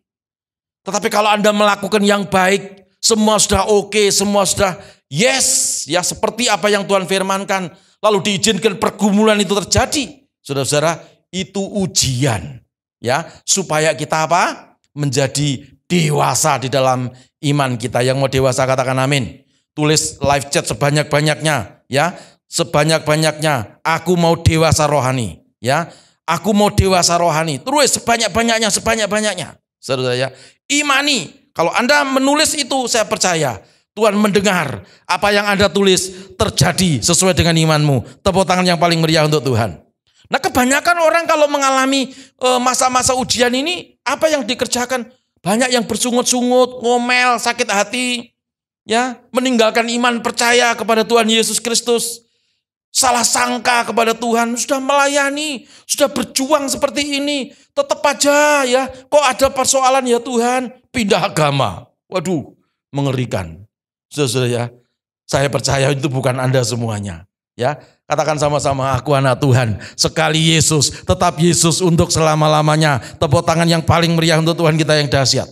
Tetapi kalau Anda melakukan yang baik, semua sudah oke, semua sudah yes, ya seperti apa yang Tuhan firmankan, lalu diizinkan pergumulan itu terjadi. Saudara-saudara, itu ujian. Ya, supaya kita apa? Menjadi dewasa di dalam iman kita. Yang mau dewasa katakan amin. Tulis live chat sebanyak-banyaknya, ya. Sebanyak-banyaknya, aku mau dewasa rohani, ya. Aku mau dewasa rohani. Terus sebanyak-banyaknya, sebanyak-banyaknya. Saudara ya, imani. Kalau Anda menulis itu, saya percaya Tuhan mendengar apa yang Anda tulis terjadi sesuai dengan imanmu. Tepuk tangan yang paling meriah untuk Tuhan. Nah, kebanyakan orang kalau mengalami masa-masa ujian ini, apa yang dikerjakan? Banyak yang bersungut-sungut, ngomel, sakit hati, ya, meninggalkan iman percaya kepada Tuhan Yesus Kristus. Salah sangka kepada Tuhan, sudah melayani, sudah berjuang seperti ini, tetap aja ya, kok ada persoalan ya Tuhan, pindah agama. Waduh, mengerikan. Saudara ya, saya percaya itu bukan Anda semuanya. Ya, katakan sama-sama, aku anak Tuhan. Sekali Yesus, tetap Yesus untuk selama-lamanya. Tepuk tangan yang paling meriah untuk Tuhan kita yang dahsyat.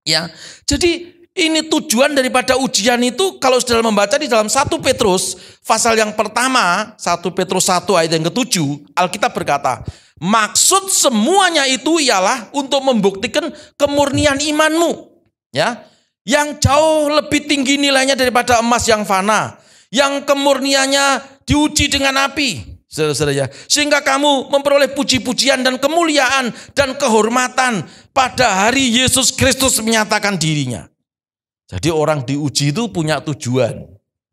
Ya, jadi ini tujuan daripada ujian itu, kalau saudara membaca di dalam 1 Petrus, pasal yang pertama, 1 Petrus 1 ayat yang ke-7, Alkitab berkata, maksud semuanya itu ialah untuk membuktikan kemurnian imanmu. Ya, yang jauh lebih tinggi nilainya daripada emas yang fana, yang kemurniannya diuji dengan api, saudara-saudara ya, sehingga kamu memperoleh puji-pujian dan kemuliaan dan kehormatan pada hari Yesus Kristus menyatakan dirinya. Jadi orang diuji itu punya tujuan,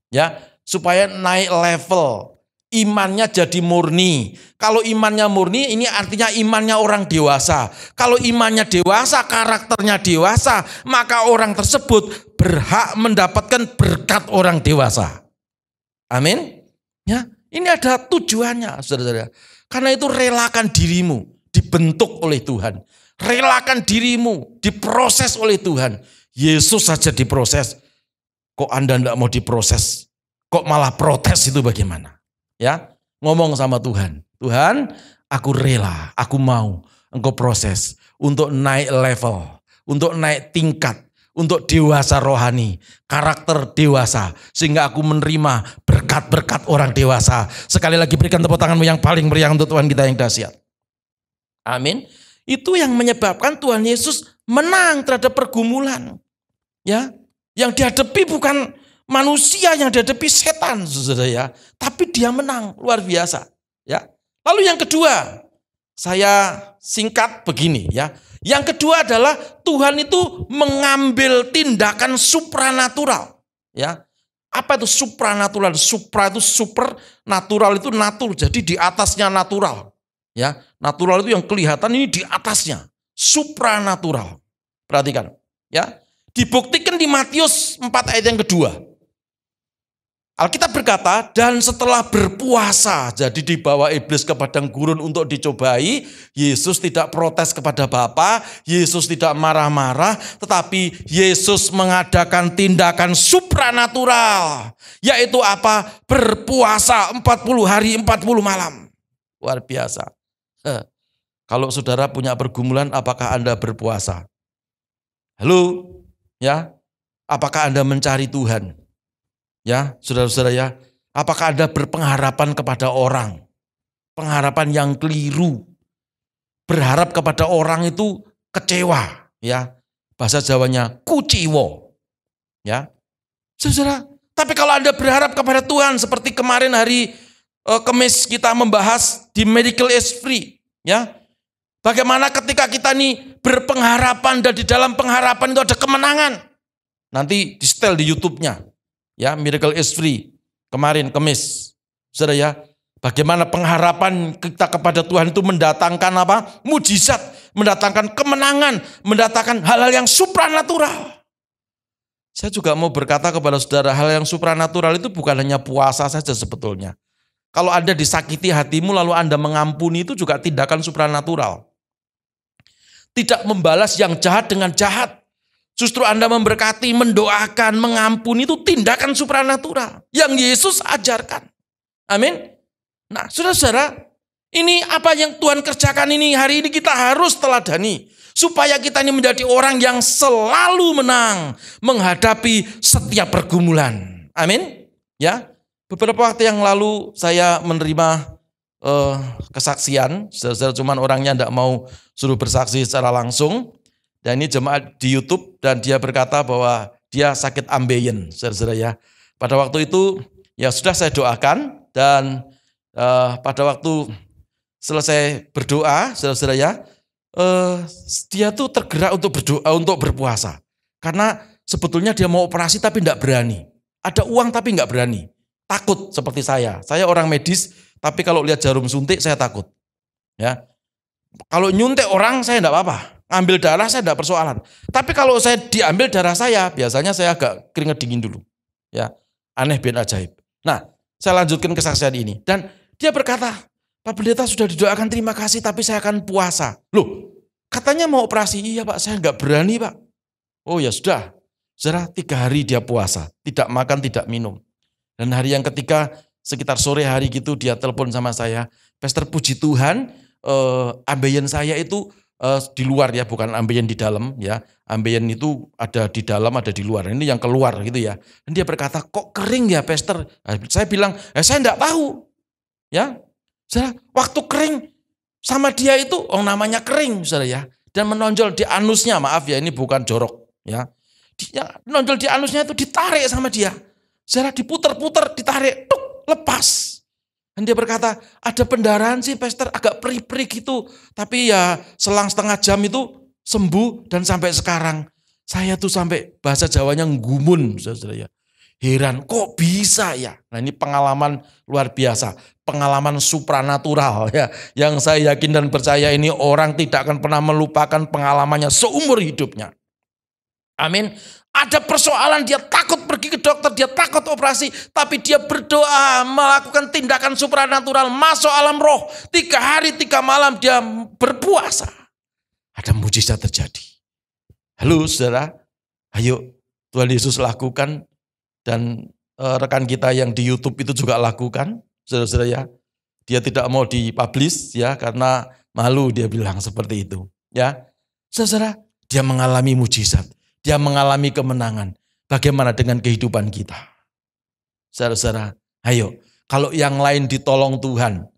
ya, supaya naik level, imannya jadi murni. Kalau imannya murni, ini artinya imannya orang dewasa. Kalau imannya dewasa, karakternya dewasa, maka orang tersebut berhak mendapatkan berkat orang dewasa. Amin. Ya, ini ada tujuannya, saudara-saudara. Karena itu relakan dirimu dibentuk oleh Tuhan. Relakan dirimu diproses oleh Tuhan. Yesus saja diproses. Kok Anda tidak mau diproses? Kok malah protes, itu bagaimana? Ya, ngomong sama Tuhan. Tuhan, aku rela, aku mau Engkau proses untuk naik level, untuk naik tingkat, untuk dewasa rohani, karakter dewasa, sehingga aku menerima berkat-berkat orang dewasa. Sekali lagi berikan tepuk tanganmu yang paling meriah untuk Tuhan kita yang dahsyat. Amin. Itu yang menyebabkan Tuhan Yesus menang terhadap pergumulan. Ya, yang dihadapi bukan manusia, yang dihadapi setan, saudara ya, tapi dia menang luar biasa. Ya. Lalu yang kedua, saya singkat begini ya. Yang kedua adalah Tuhan itu mengambil tindakan supranatural. Ya, apa itu supranatural? Supra itu super, natural itu natur. Jadi di atasnya natural. Ya, natural itu yang kelihatan, ini di atasnya. Supranatural. Perhatikan. Ya, dibuktikan di Matius 4 ayat yang kedua. Alkitab berkata, dan setelah berpuasa, jadi dibawa iblis ke padang gurun untuk dicobai, Yesus tidak protes kepada Bapa, Yesus tidak marah-marah, tetapi Yesus mengadakan tindakan supranatural, yaitu apa? Berpuasa 40 hari 40 malam. Luar biasa. Kalau saudara punya pergumulan, apakah Anda berpuasa? Halo? Ya, apakah Anda mencari Tuhan? Ya, saudara-saudara ya, apakah Anda berpengharapan kepada orang? Pengharapan yang keliru. Berharap kepada orang itu kecewa, ya. Bahasa Jawanya kuciwo. Ya. Saudara, tapi kalau Anda berharap kepada Tuhan seperti kemarin hari Kamis kita membahas di Medical is Free, ya. Bagaimana ketika kita nih berpengharapan dan di dalam pengharapan itu ada kemenangan. Nanti di setel di YouTube-nya. Ya, Miracle is Free. Kemarin Kamis. Saudara ya, bagaimana pengharapan kita kepada Tuhan itu mendatangkan apa? Mujizat, mendatangkan kemenangan, mendatangkan hal-hal yang supranatural. Saya juga mau berkata kepada saudara, hal yang supranatural itu bukan hanya puasa saja sebetulnya. Kalau Anda disakiti hatimu lalu Anda mengampuni, itu juga tindakan supranatural. Tidak membalas yang jahat dengan jahat. Justru Anda memberkati, mendoakan, mengampuni, itu tindakan supranatural yang Yesus ajarkan. Amin. Nah, saudara-saudara, ini apa yang Tuhan kerjakan ini hari ini kita harus teladani. Supaya kita ini menjadi orang yang selalu menang menghadapi setiap pergumulan. Amin. Ya, beberapa waktu yang lalu saya menerima kesaksian, saudara, cuman orangnya tidak mau suruh bersaksi secara langsung. Dan ini jemaat di YouTube dan dia berkata bahwa dia sakit ambeien, saudara ya. Pada waktu itu ya sudah saya doakan dan pada waktu selesai berdoa, saudara ya, dia tuh tergerak untuk berdoa, untuk berpuasa. Karena sebetulnya dia mau operasi tapi tidak berani. Ada uang tapi nggak berani. Takut seperti saya. Saya orang medis, tapi kalau lihat jarum suntik saya takut. Ya, kalau nyuntik orang saya tidak apa-apa. Ambil darah saya tidak persoalan. Tapi kalau saya diambil darah saya, biasanya saya agak keringat dingin dulu. Ya, aneh bin ajaib. Nah, saya lanjutkan kesaksian ini. Dan dia berkata, Pak Pendeta sudah didoakan terima kasih, tapi saya akan puasa. Loh, katanya mau operasi. Iya Pak, saya nggak berani Pak. Oh ya sudah. Saudara, 3 hari dia puasa. Tidak makan, tidak minum. Dan hari yang ketiga, sekitar sore hari gitu, dia telepon sama saya. Pastor, puji Tuhan, ambeien saya itu di luar ya, bukan ambeien di dalam ya. Ambeien itu ada di dalam, ada di luar. Ini yang keluar gitu ya. Dan dia berkata, kok kering ya Pastor? Saya bilang, saya enggak tahu. Ya, saudara, waktu kering sama dia itu, namanya kering, saudara ya. Dan menonjol di anusnya, maaf ya, ini bukan jorok ya. Dia menonjol di anusnya itu ditarik sama dia. Saudara, diputer-puter, ditarik, tuk, lepas. Dan dia berkata, ada pendarahan sih Pastor, agak perih-perih gitu. Tapi ya selang setengah jam itu sembuh dan sampai sekarang. Saya tuh sampai bahasa Jawanya nggumun, saudara ya. Heran, kok bisa ya? Nah ini pengalaman luar biasa. Pengalaman supranatural ya. Yang saya yakin dan percaya ini orang tidak akan pernah melupakan pengalamannya seumur hidupnya. Amin. Ada persoalan, dia takut pergi ke dokter, dia takut operasi, tapi dia berdoa, melakukan tindakan supranatural, masuk alam roh. 3 hari 3 malam dia berpuasa. Ada mujizat terjadi. Halo saudara, ayo Tuhan Yesus lakukan dan rekan kita yang di YouTube itu juga lakukan, saudara-saudara ya. Dia tidak mau dipublish ya karena malu, dia bilang seperti itu. Ya, saudara, dia mengalami mujizat. Dia mengalami kemenangan. Bagaimana dengan kehidupan kita? Saudara-saudara, ayo. Kalau yang lain ditolong Tuhan.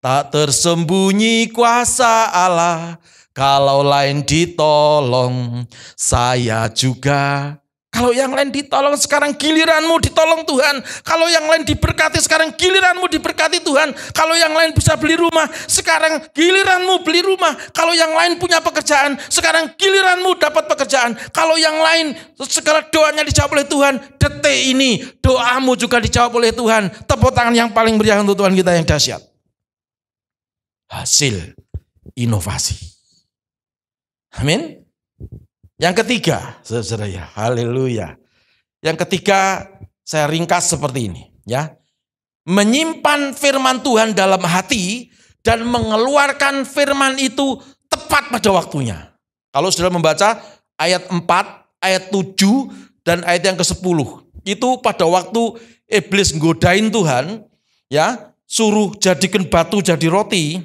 Tak tersembunyi kuasa Allah. Kalau lain ditolong, saya juga. Kalau yang lain ditolong, sekarang giliranmu ditolong Tuhan. Kalau yang lain diberkati, sekarang giliranmu diberkati Tuhan. Kalau yang lain bisa beli rumah, sekarang giliranmu beli rumah. Kalau yang lain punya pekerjaan, sekarang giliranmu dapat pekerjaan. Kalau yang lain segala doanya dijawab oleh Tuhan, detik ini doamu juga dijawab oleh Tuhan. Tepuk tangan yang paling meriah untuk Tuhan kita yang dahsyat. Hasil inovasi. Amin. Yang ketiga, saudara ya, haleluya. Yang ketiga, saya ringkas seperti ini, ya. Menyimpan firman Tuhan dalam hati dan mengeluarkan firman itu tepat pada waktunya. Kalau saudara membaca ayat 4, ayat 7 dan ayat yang ke-10, itu pada waktu iblis nggodain Tuhan, ya, suruh jadikan batu jadi roti,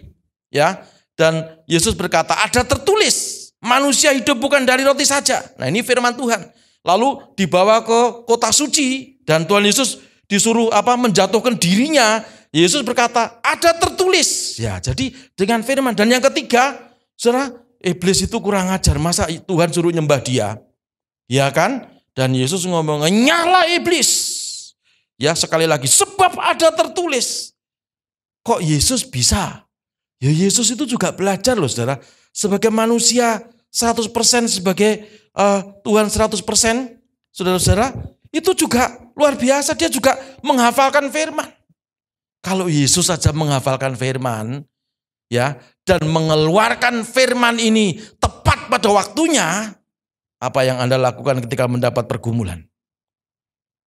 ya. Dan Yesus berkata, ada tertulis, manusia hidup bukan dari roti saja. Nah ini firman Tuhan. Lalu dibawa ke kota suci dan Tuhan Yesus disuruh menjatuhkan dirinya. Yesus berkata, ada tertulis. Ya, jadi dengan firman. Dan yang ketiga, saudara, iblis itu kurang ajar. Masa Tuhan suruh nyembah dia? Ya kan? Dan Yesus ngomong, nyala iblis. Ya, sekali lagi, sebab ada tertulis. Kok Yesus bisa? Ya Yesus itu juga belajar loh saudara. Sebagai manusia 100%, sebagai Tuhan 100%, saudara-saudara, itu juga luar biasa. Dia juga menghafalkan firman. Kalau Yesus saja menghafalkan firman, ya, dan mengeluarkan firman ini tepat pada waktunya, apa yang Anda lakukan ketika mendapat pergumulan?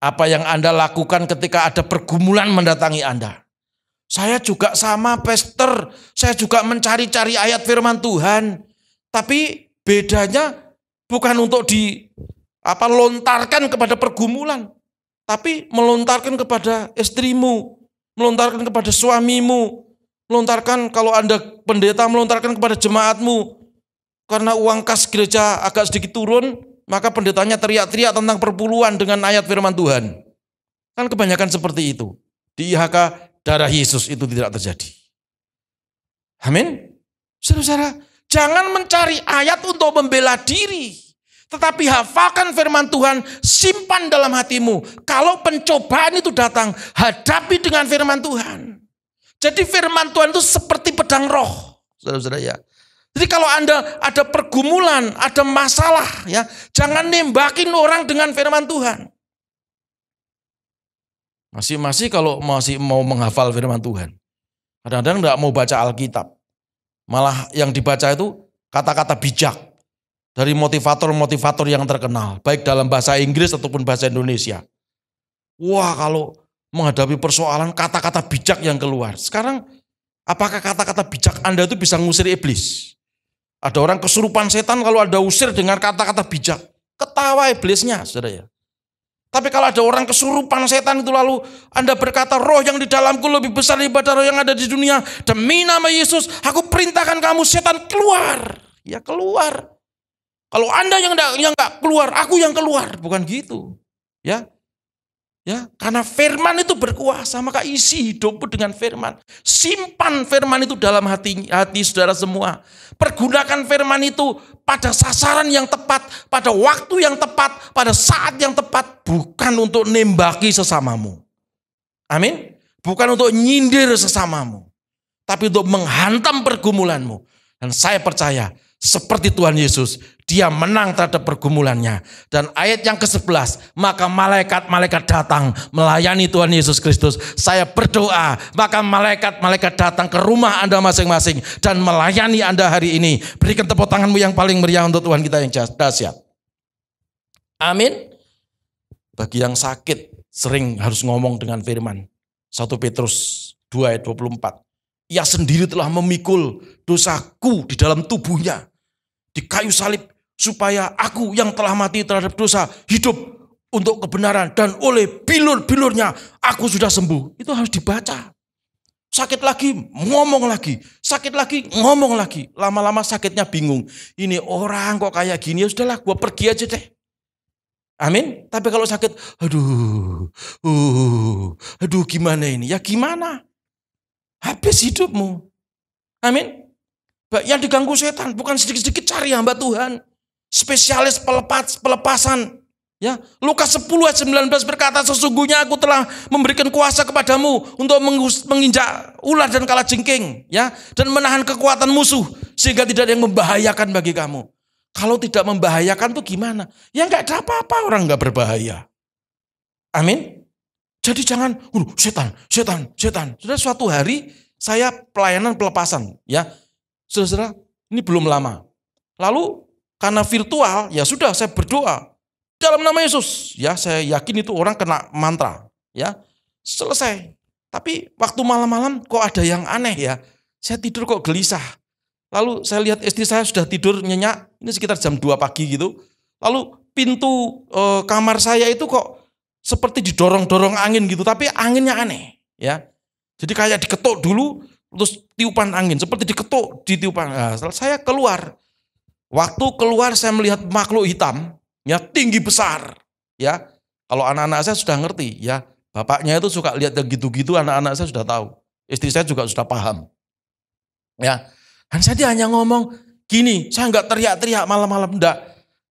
Apa yang Anda lakukan ketika ada pergumulan mendatangi Anda? Saya juga sama, Pastor. Saya juga mencari-cari ayat firman Tuhan. Tapi bedanya bukan untuk lontarkan kepada pergumulan. Tapi melontarkan kepada istrimu. Melontarkan kepada suamimu. Melontarkan kalau Anda pendeta, melontarkan kepada jemaatmu. Karena uang kas gereja agak sedikit turun, maka pendetanya teriak-teriak tentang perpuluhan dengan ayat firman Tuhan. Kan kebanyakan seperti itu. Di IHK darah Yesus itu tidak terjadi. Amin. Saudara-saudara, jangan mencari ayat untuk membela diri. Tetapi hafalkan firman Tuhan, simpan dalam hatimu. Kalau pencobaan itu datang, hadapi dengan firman Tuhan. Jadi firman Tuhan itu seperti pedang roh, saudara-saudara ya. Jadi kalau Anda ada pergumulan, ada masalah, ya, jangan nembakin orang dengan firman Tuhan. Masih kalau masih mau menghafal firman Tuhan. Kadang-kadang enggak mau baca Alkitab. Malah yang dibaca itu kata-kata bijak dari motivator-motivator yang terkenal, baik dalam bahasa Inggris ataupun bahasa Indonesia. Wah, kalau menghadapi persoalan kata-kata bijak yang keluar. Sekarang apakah kata-kata bijak Anda itu bisa ngusir iblis? Ada orang kesurupan setan kalau Anda usir dengan kata-kata bijak, ketawa iblisnya, saudara ya. Tapi kalau ada orang kesurupan setan itu lalu Anda berkata, roh yang di dalamku lebih besar daripada roh yang ada di dunia. Demi nama Yesus, aku perintahkan kamu setan keluar. Ya keluar. Kalau Anda yang enggak keluar, aku yang keluar. Bukan gitu. Ya, karena firman itu berkuasa, maka isi hidupmu dengan firman. Simpan firman itu dalam hati saudara semua. Pergunakan firman itu pada sasaran yang tepat, pada waktu yang tepat, pada saat yang tepat. Bukan untuk nembaki sesamamu. Amin. Bukan untuk nyindir sesamamu. Tapi untuk menghantam pergumulanmu. Dan saya percaya, seperti Tuhan Yesus, dia menang terhadap pergumulannya. Dan ayat yang ke-11, maka malaikat-malaikat datang melayani Tuhan Yesus Kristus. Saya berdoa, maka malaikat-malaikat datang ke rumah Anda masing-masing dan melayani Anda hari ini. Berikan tepuk tanganmu yang paling meriah untuk Tuhan kita yang dahsyat. Amin. Bagi yang sakit, sering harus ngomong dengan firman. 1 Petrus 2 ayat 24. Ia sendiri telah memikul dosaku di dalam tubuhnya di kayu salib, supaya aku yang telah mati terhadap dosa hidup untuk kebenaran, dan oleh bilur-bilurnya aku sudah sembuh. Itu harus dibaca. Sakit lagi, ngomong lagi. Sakit lagi, ngomong lagi. Lama-lama sakitnya bingung. Ini orang kok kayak gini, ya sudahlah, gua pergi aja deh. Amin. Tapi kalau sakit, aduh gimana ini? Ya gimana? Habis hidupmu. Amin. Yang diganggu setan bukan sedikit-sedikit, cari hamba Tuhan. Spesialis pelepasan. Ya, Lukas 10 ayat 19 berkata, sesungguhnya aku telah memberikan kuasa kepadamu untuk menginjak ular dan kalajengking, ya, dan menahan kekuatan musuh sehingga tidak ada yang membahayakan bagi kamu. Kalau tidak membahayakan tuh gimana? Ya enggak ada apa-apa, orang enggak berbahaya. Amin. Jadi jangan, setan. Sudah suatu hari saya pelayanan pelepasan, ya. Saudara, ini belum lama. Lalu karena virtual, ya sudah saya berdoa dalam nama Yesus. Ya, saya yakin itu orang kena mantra, ya. Selesai. Tapi waktu malam-malam kok ada yang aneh ya. Saya tidur kok gelisah. Lalu saya lihat istri saya sudah tidur nyenyak. Ini sekitar jam 2 pagi gitu. Lalu pintu kamar saya itu kok seperti didorong-dorong angin gitu, tapi anginnya aneh, ya. Jadi kayak diketuk dulu, terus tiupan angin, seperti diketuk, ditiupan. Nah, saya keluar. Waktu keluar saya melihat makhluk hitam, ya, tinggi besar, ya. Kalau anak-anak saya sudah ngerti, ya. Bapaknya itu suka lihat yang gitu-gitu, anak-anak saya sudah tahu. Istri saya juga sudah paham. Ya. Dan saya hanya ngomong gini, saya enggak teriak-teriak malam-malam, enggak.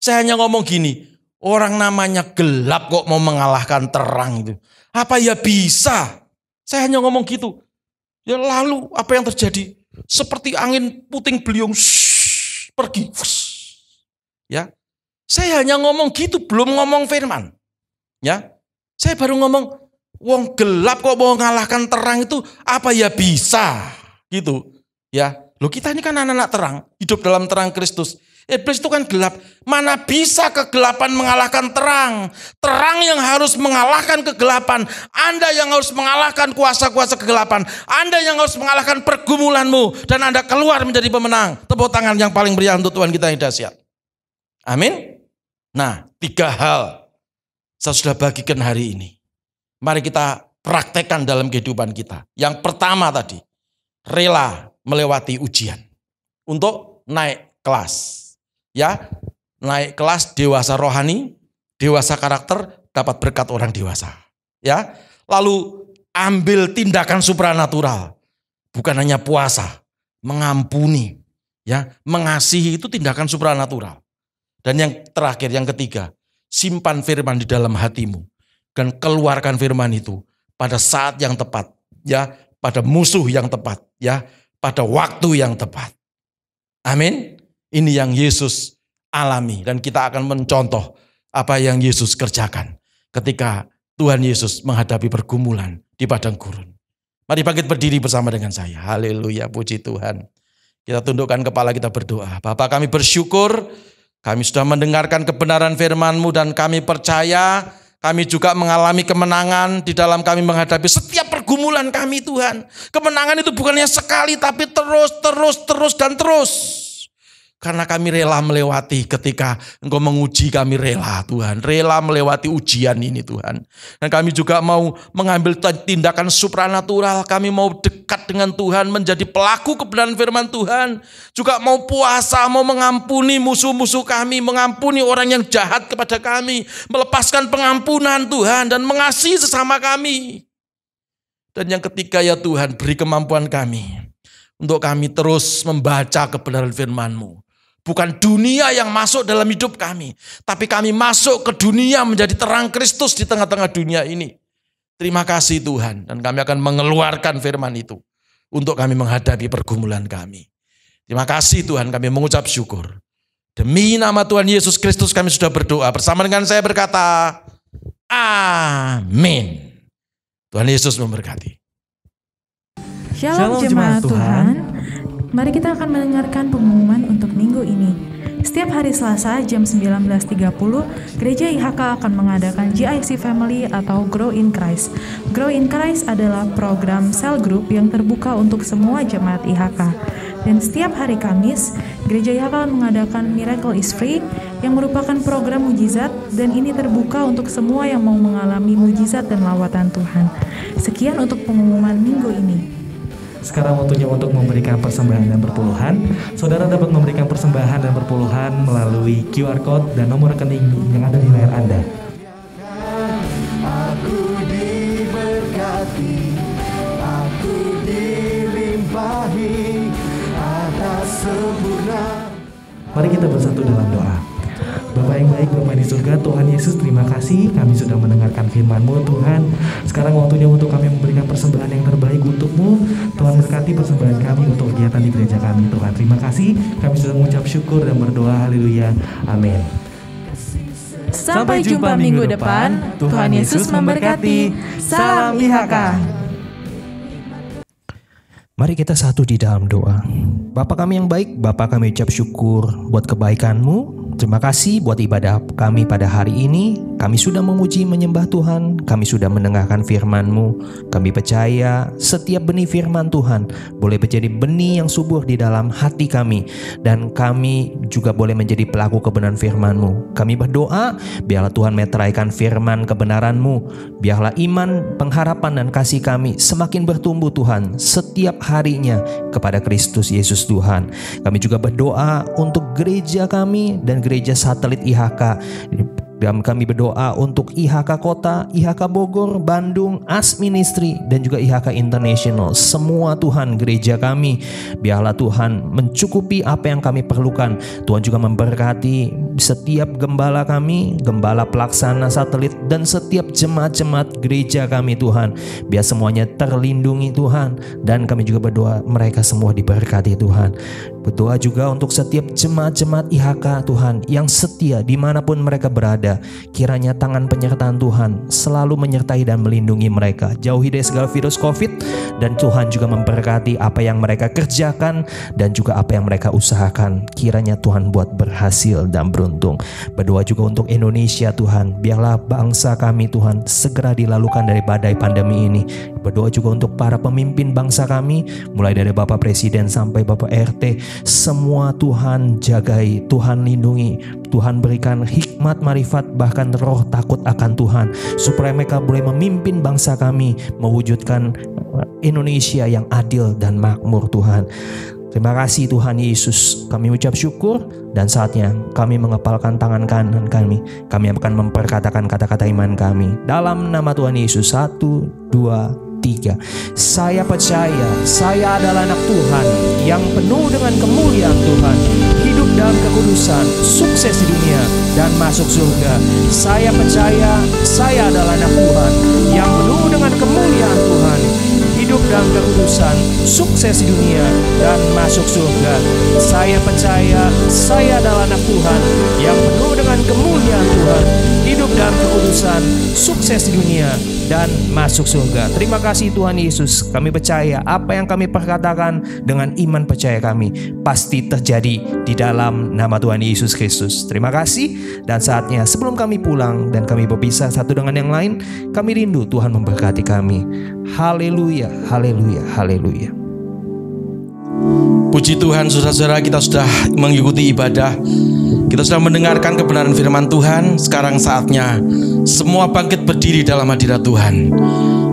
Saya hanya ngomong gini, orang namanya gelap kok mau mengalahkan terang itu. Apa ya bisa? Saya hanya ngomong gitu. Ya lalu apa yang terjadi? Seperti angin puting beliung, pergi. Ya, saya hanya ngomong gitu, belum ngomong firman. Ya, saya baru ngomong, wong gelap kok mau mengalahkan terang itu apa ya bisa? Gitu. Ya, loh kita ini kan anak-anak terang, hidup dalam terang Kristus. Iblis itu kan gelap. Mana bisa kegelapan mengalahkan terang? Terang yang harus mengalahkan kegelapan. Anda yang harus mengalahkan kuasa-kuasa kegelapan. Anda yang harus mengalahkan pergumulanmu. Dan Anda keluar menjadi pemenang. Tepuk tangan yang paling meriah untuk Tuhan kita yang dahsyat. Amin. Nah, 3 hal saya sudah bagikan hari ini. Mari kita praktekkan dalam kehidupan kita. Yang pertama tadi, rela melewati ujian untuk naik kelas. Ya, naik kelas dewasa rohani, dewasa karakter, dapat berkat orang dewasa. Ya, lalu ambil tindakan supranatural. Bukan hanya puasa, mengampuni, ya, mengasihi itu tindakan supranatural. Dan yang terakhir, yang ketiga, simpan firman di dalam hatimu dan keluarkan firman itu pada saat yang tepat, ya, pada musuh yang tepat, ya, pada waktu yang tepat. Amin. Ini yang Yesus alami dan kita akan mencontoh apa yang Yesus kerjakan ketika Tuhan Yesus menghadapi pergumulan di padang gurun. Mari bangkit berdiri bersama dengan saya. Haleluya, puji Tuhan. Kita tundukkan kepala, kita berdoa. Bapa, kami bersyukur, kami sudah mendengarkan kebenaran firman-Mu dan kami percaya kami juga mengalami kemenangan di dalam kami menghadapi setiap pergumulan kami, Tuhan. Kemenangan itu bukannya sekali tapi terus. Karena kami rela melewati ketika Engkau menguji, kami rela, Tuhan. Rela melewati ujian ini, Tuhan. Dan kami juga mau mengambil tindakan supranatural. Kami mau dekat dengan Tuhan, menjadi pelaku kebenaran firman Tuhan. Juga mau puasa, mau mengampuni musuh-musuh kami, mengampuni orang yang jahat kepada kami, melepaskan pengampunan, Tuhan, dan mengasihi sesama kami. Dan yang ketiga, ya Tuhan, beri kemampuan kami untuk kami terus membaca kebenaran firman-Mu. Bukan dunia yang masuk dalam hidup kami, tapi kami masuk ke dunia menjadi terang Kristus di tengah-tengah dunia ini. Terima kasih Tuhan, dan kami akan mengeluarkan firman itu untuk kami menghadapi pergumulan kami. Terima kasih Tuhan, kami mengucap syukur. Demi nama Tuhan Yesus Kristus kami sudah berdoa. Bersama dengan saya berkata, amin. Tuhan Yesus memberkati. Shalom jemaat Tuhan. Mari kita akan mendengarkan pengumuman untuk minggu ini. Setiap hari Selasa jam 19.30, Gereja IHK akan mengadakan GIC Family atau Grow in Christ. Grow in Christ adalah program cell group yang terbuka untuk semua jemaat IHK. Dan setiap hari Kamis, Gereja IHK akan mengadakan Miracle is Free yang merupakan program mujizat dan ini terbuka untuk semua yang mau mengalami mujizat dan lawatan Tuhan. Sekian untuk pengumuman minggu ini. Sekarang waktunya untuk memberikan persembahan dan perpuluhan. Saudara dapat memberikan persembahan dan perpuluhan melalui QR Code dan nomor rekening yang ada di layar Anda. Aku diberkati, aku dilimpahi atas sempurna. Mari kita bersatu dalam doa. Bapa yang baik, Bapa di surga, Tuhan Yesus, terima kasih kami sudah mendengarkan firman-Mu, Tuhan. Sekarang waktunya untuk kami memberikan persembahan yang terbaik untuk-Mu. Tuhan berkati persembahan kami untuk kegiatan di gereja kami, Tuhan. Terima kasih, kami sudah mengucap syukur dan berdoa, haleluya, amin. Sampai jumpa minggu depan, Tuhan Yesus memberkati. Salam IHK. Mari kita satu di dalam doa. Bapa kami yang baik, Bapa kami ucap syukur buat kebaikan-Mu. Terima kasih buat ibadah kami pada hari ini. Kami sudah memuji menyembah Tuhan. Kami sudah mendengarkan firman-Mu. Kami percaya setiap benih firman Tuhan boleh menjadi benih yang subur di dalam hati kami. Dan kami juga boleh menjadi pelaku kebenaran firman-Mu. Kami berdoa, biarlah Tuhan meteraikan firman kebenaran-Mu. Biarlah iman, pengharapan dan kasih kami semakin bertumbuh Tuhan setiap harinya kepada Kristus Yesus Tuhan. Kami juga berdoa untuk gereja kami dan gereja satelit IHK. Dan kami berdoa untuk IHK Kota, IHK Bogor, Bandung, AS Ministry, dan juga IHK International. Semua Tuhan gereja kami, biarlah Tuhan mencukupi apa yang kami perlukan. Tuhan juga memberkati setiap gembala kami, gembala pelaksana satelit, dan setiap jemaat-jemaat gereja kami Tuhan. Biar semuanya terlindungi Tuhan. Dan kami juga berdoa mereka semua diberkati Tuhan. Berdoa juga untuk setiap jemaat-jemaat IHK Tuhan yang setia dimanapun mereka berada. Kiranya tangan penyertaan Tuhan selalu menyertai dan melindungi mereka. Jauhi dari segala virus COVID. Dan Tuhan juga memberkati apa yang mereka kerjakan dan juga apa yang mereka usahakan. Kiranya Tuhan buat berhasil dan beruntung. Berdoa juga untuk Indonesia Tuhan. Biarlah bangsa kami Tuhan segera dilalukan dari badai pandemi ini. Berdoa juga untuk para pemimpin bangsa kami. Mulai dari Bapak Presiden sampai Bapak RT. Semua Tuhan jagai, Tuhan lindungi, Tuhan berikan hikmat, marifat, bahkan roh takut akan Tuhan, supaya mereka boleh memimpin bangsa kami, mewujudkan Indonesia yang adil dan makmur Tuhan. Terima kasih Tuhan Yesus, kami ucap syukur dan saatnya kami mengepalkan tangan kanan kami. Kami akan memperkatakan kata-kata iman kami dalam nama Tuhan Yesus. 1, 2, 3. Saya percaya saya adalah anak Tuhan yang penuh dengan kemuliaan Tuhan, hidup dalam kekudusan, sukses di dunia dan masuk surga. Saya percaya saya adalah anak Tuhan yang penuh dengan kemuliaan Tuhan, hidup dalam kekudusan, sukses di dunia dan masuk surga. Saya percaya saya adalah anak Tuhan yang penuh dengan kemuliaan Tuhan, hidup dalam kekudusan, sukses di dunia dan masuk surga. Terima kasih Tuhan Yesus. Kami percaya apa yang kami perkatakan dengan iman percaya kami pasti terjadi di dalam nama Tuhan Yesus Kristus. Terima kasih. Dan saatnya sebelum kami pulang dan kami berpisah satu dengan yang lain, kami rindu Tuhan memberkati kami. Haleluya, haleluya, haleluya. Puji Tuhan, saudara-saudara, kita sudah mengikuti ibadah. Kita sudah mendengarkan kebenaran firman Tuhan. Sekarang saatnya semua bangkit berdiri dalam hadirat Tuhan.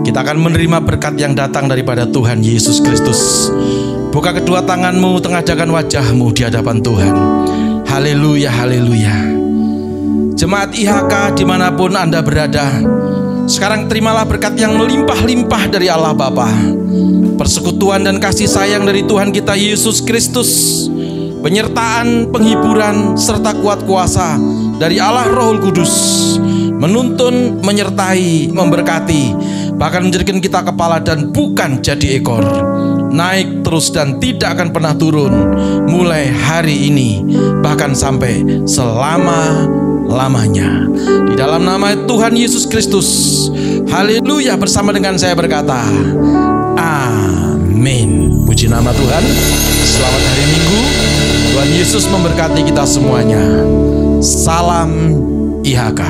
Kita akan menerima berkat yang datang daripada Tuhan Yesus Kristus. Buka kedua tanganmu, tengadahkan wajahmu di hadapan Tuhan. Haleluya, haleluya. Jemaat IHK dimanapun Anda berada, sekarang terimalah berkat yang melimpah-limpah dari Allah Bapa, persekutuan dan kasih sayang dari Tuhan kita Yesus Kristus, penyertaan, penghiburan, serta kuat kuasa dari Allah Roh Kudus, menuntun, menyertai, memberkati, bahkan menjadikan kita kepala dan bukan jadi ekor, naik terus dan tidak akan pernah turun, mulai hari ini, bahkan sampai selama-lamanya. Di dalam nama Tuhan Yesus Kristus, haleluya, bersama dengan saya berkata, amin. Puji nama Tuhan. Selamat hari Minggu. Tuhan Yesus memberkati kita semuanya. Salam IHK.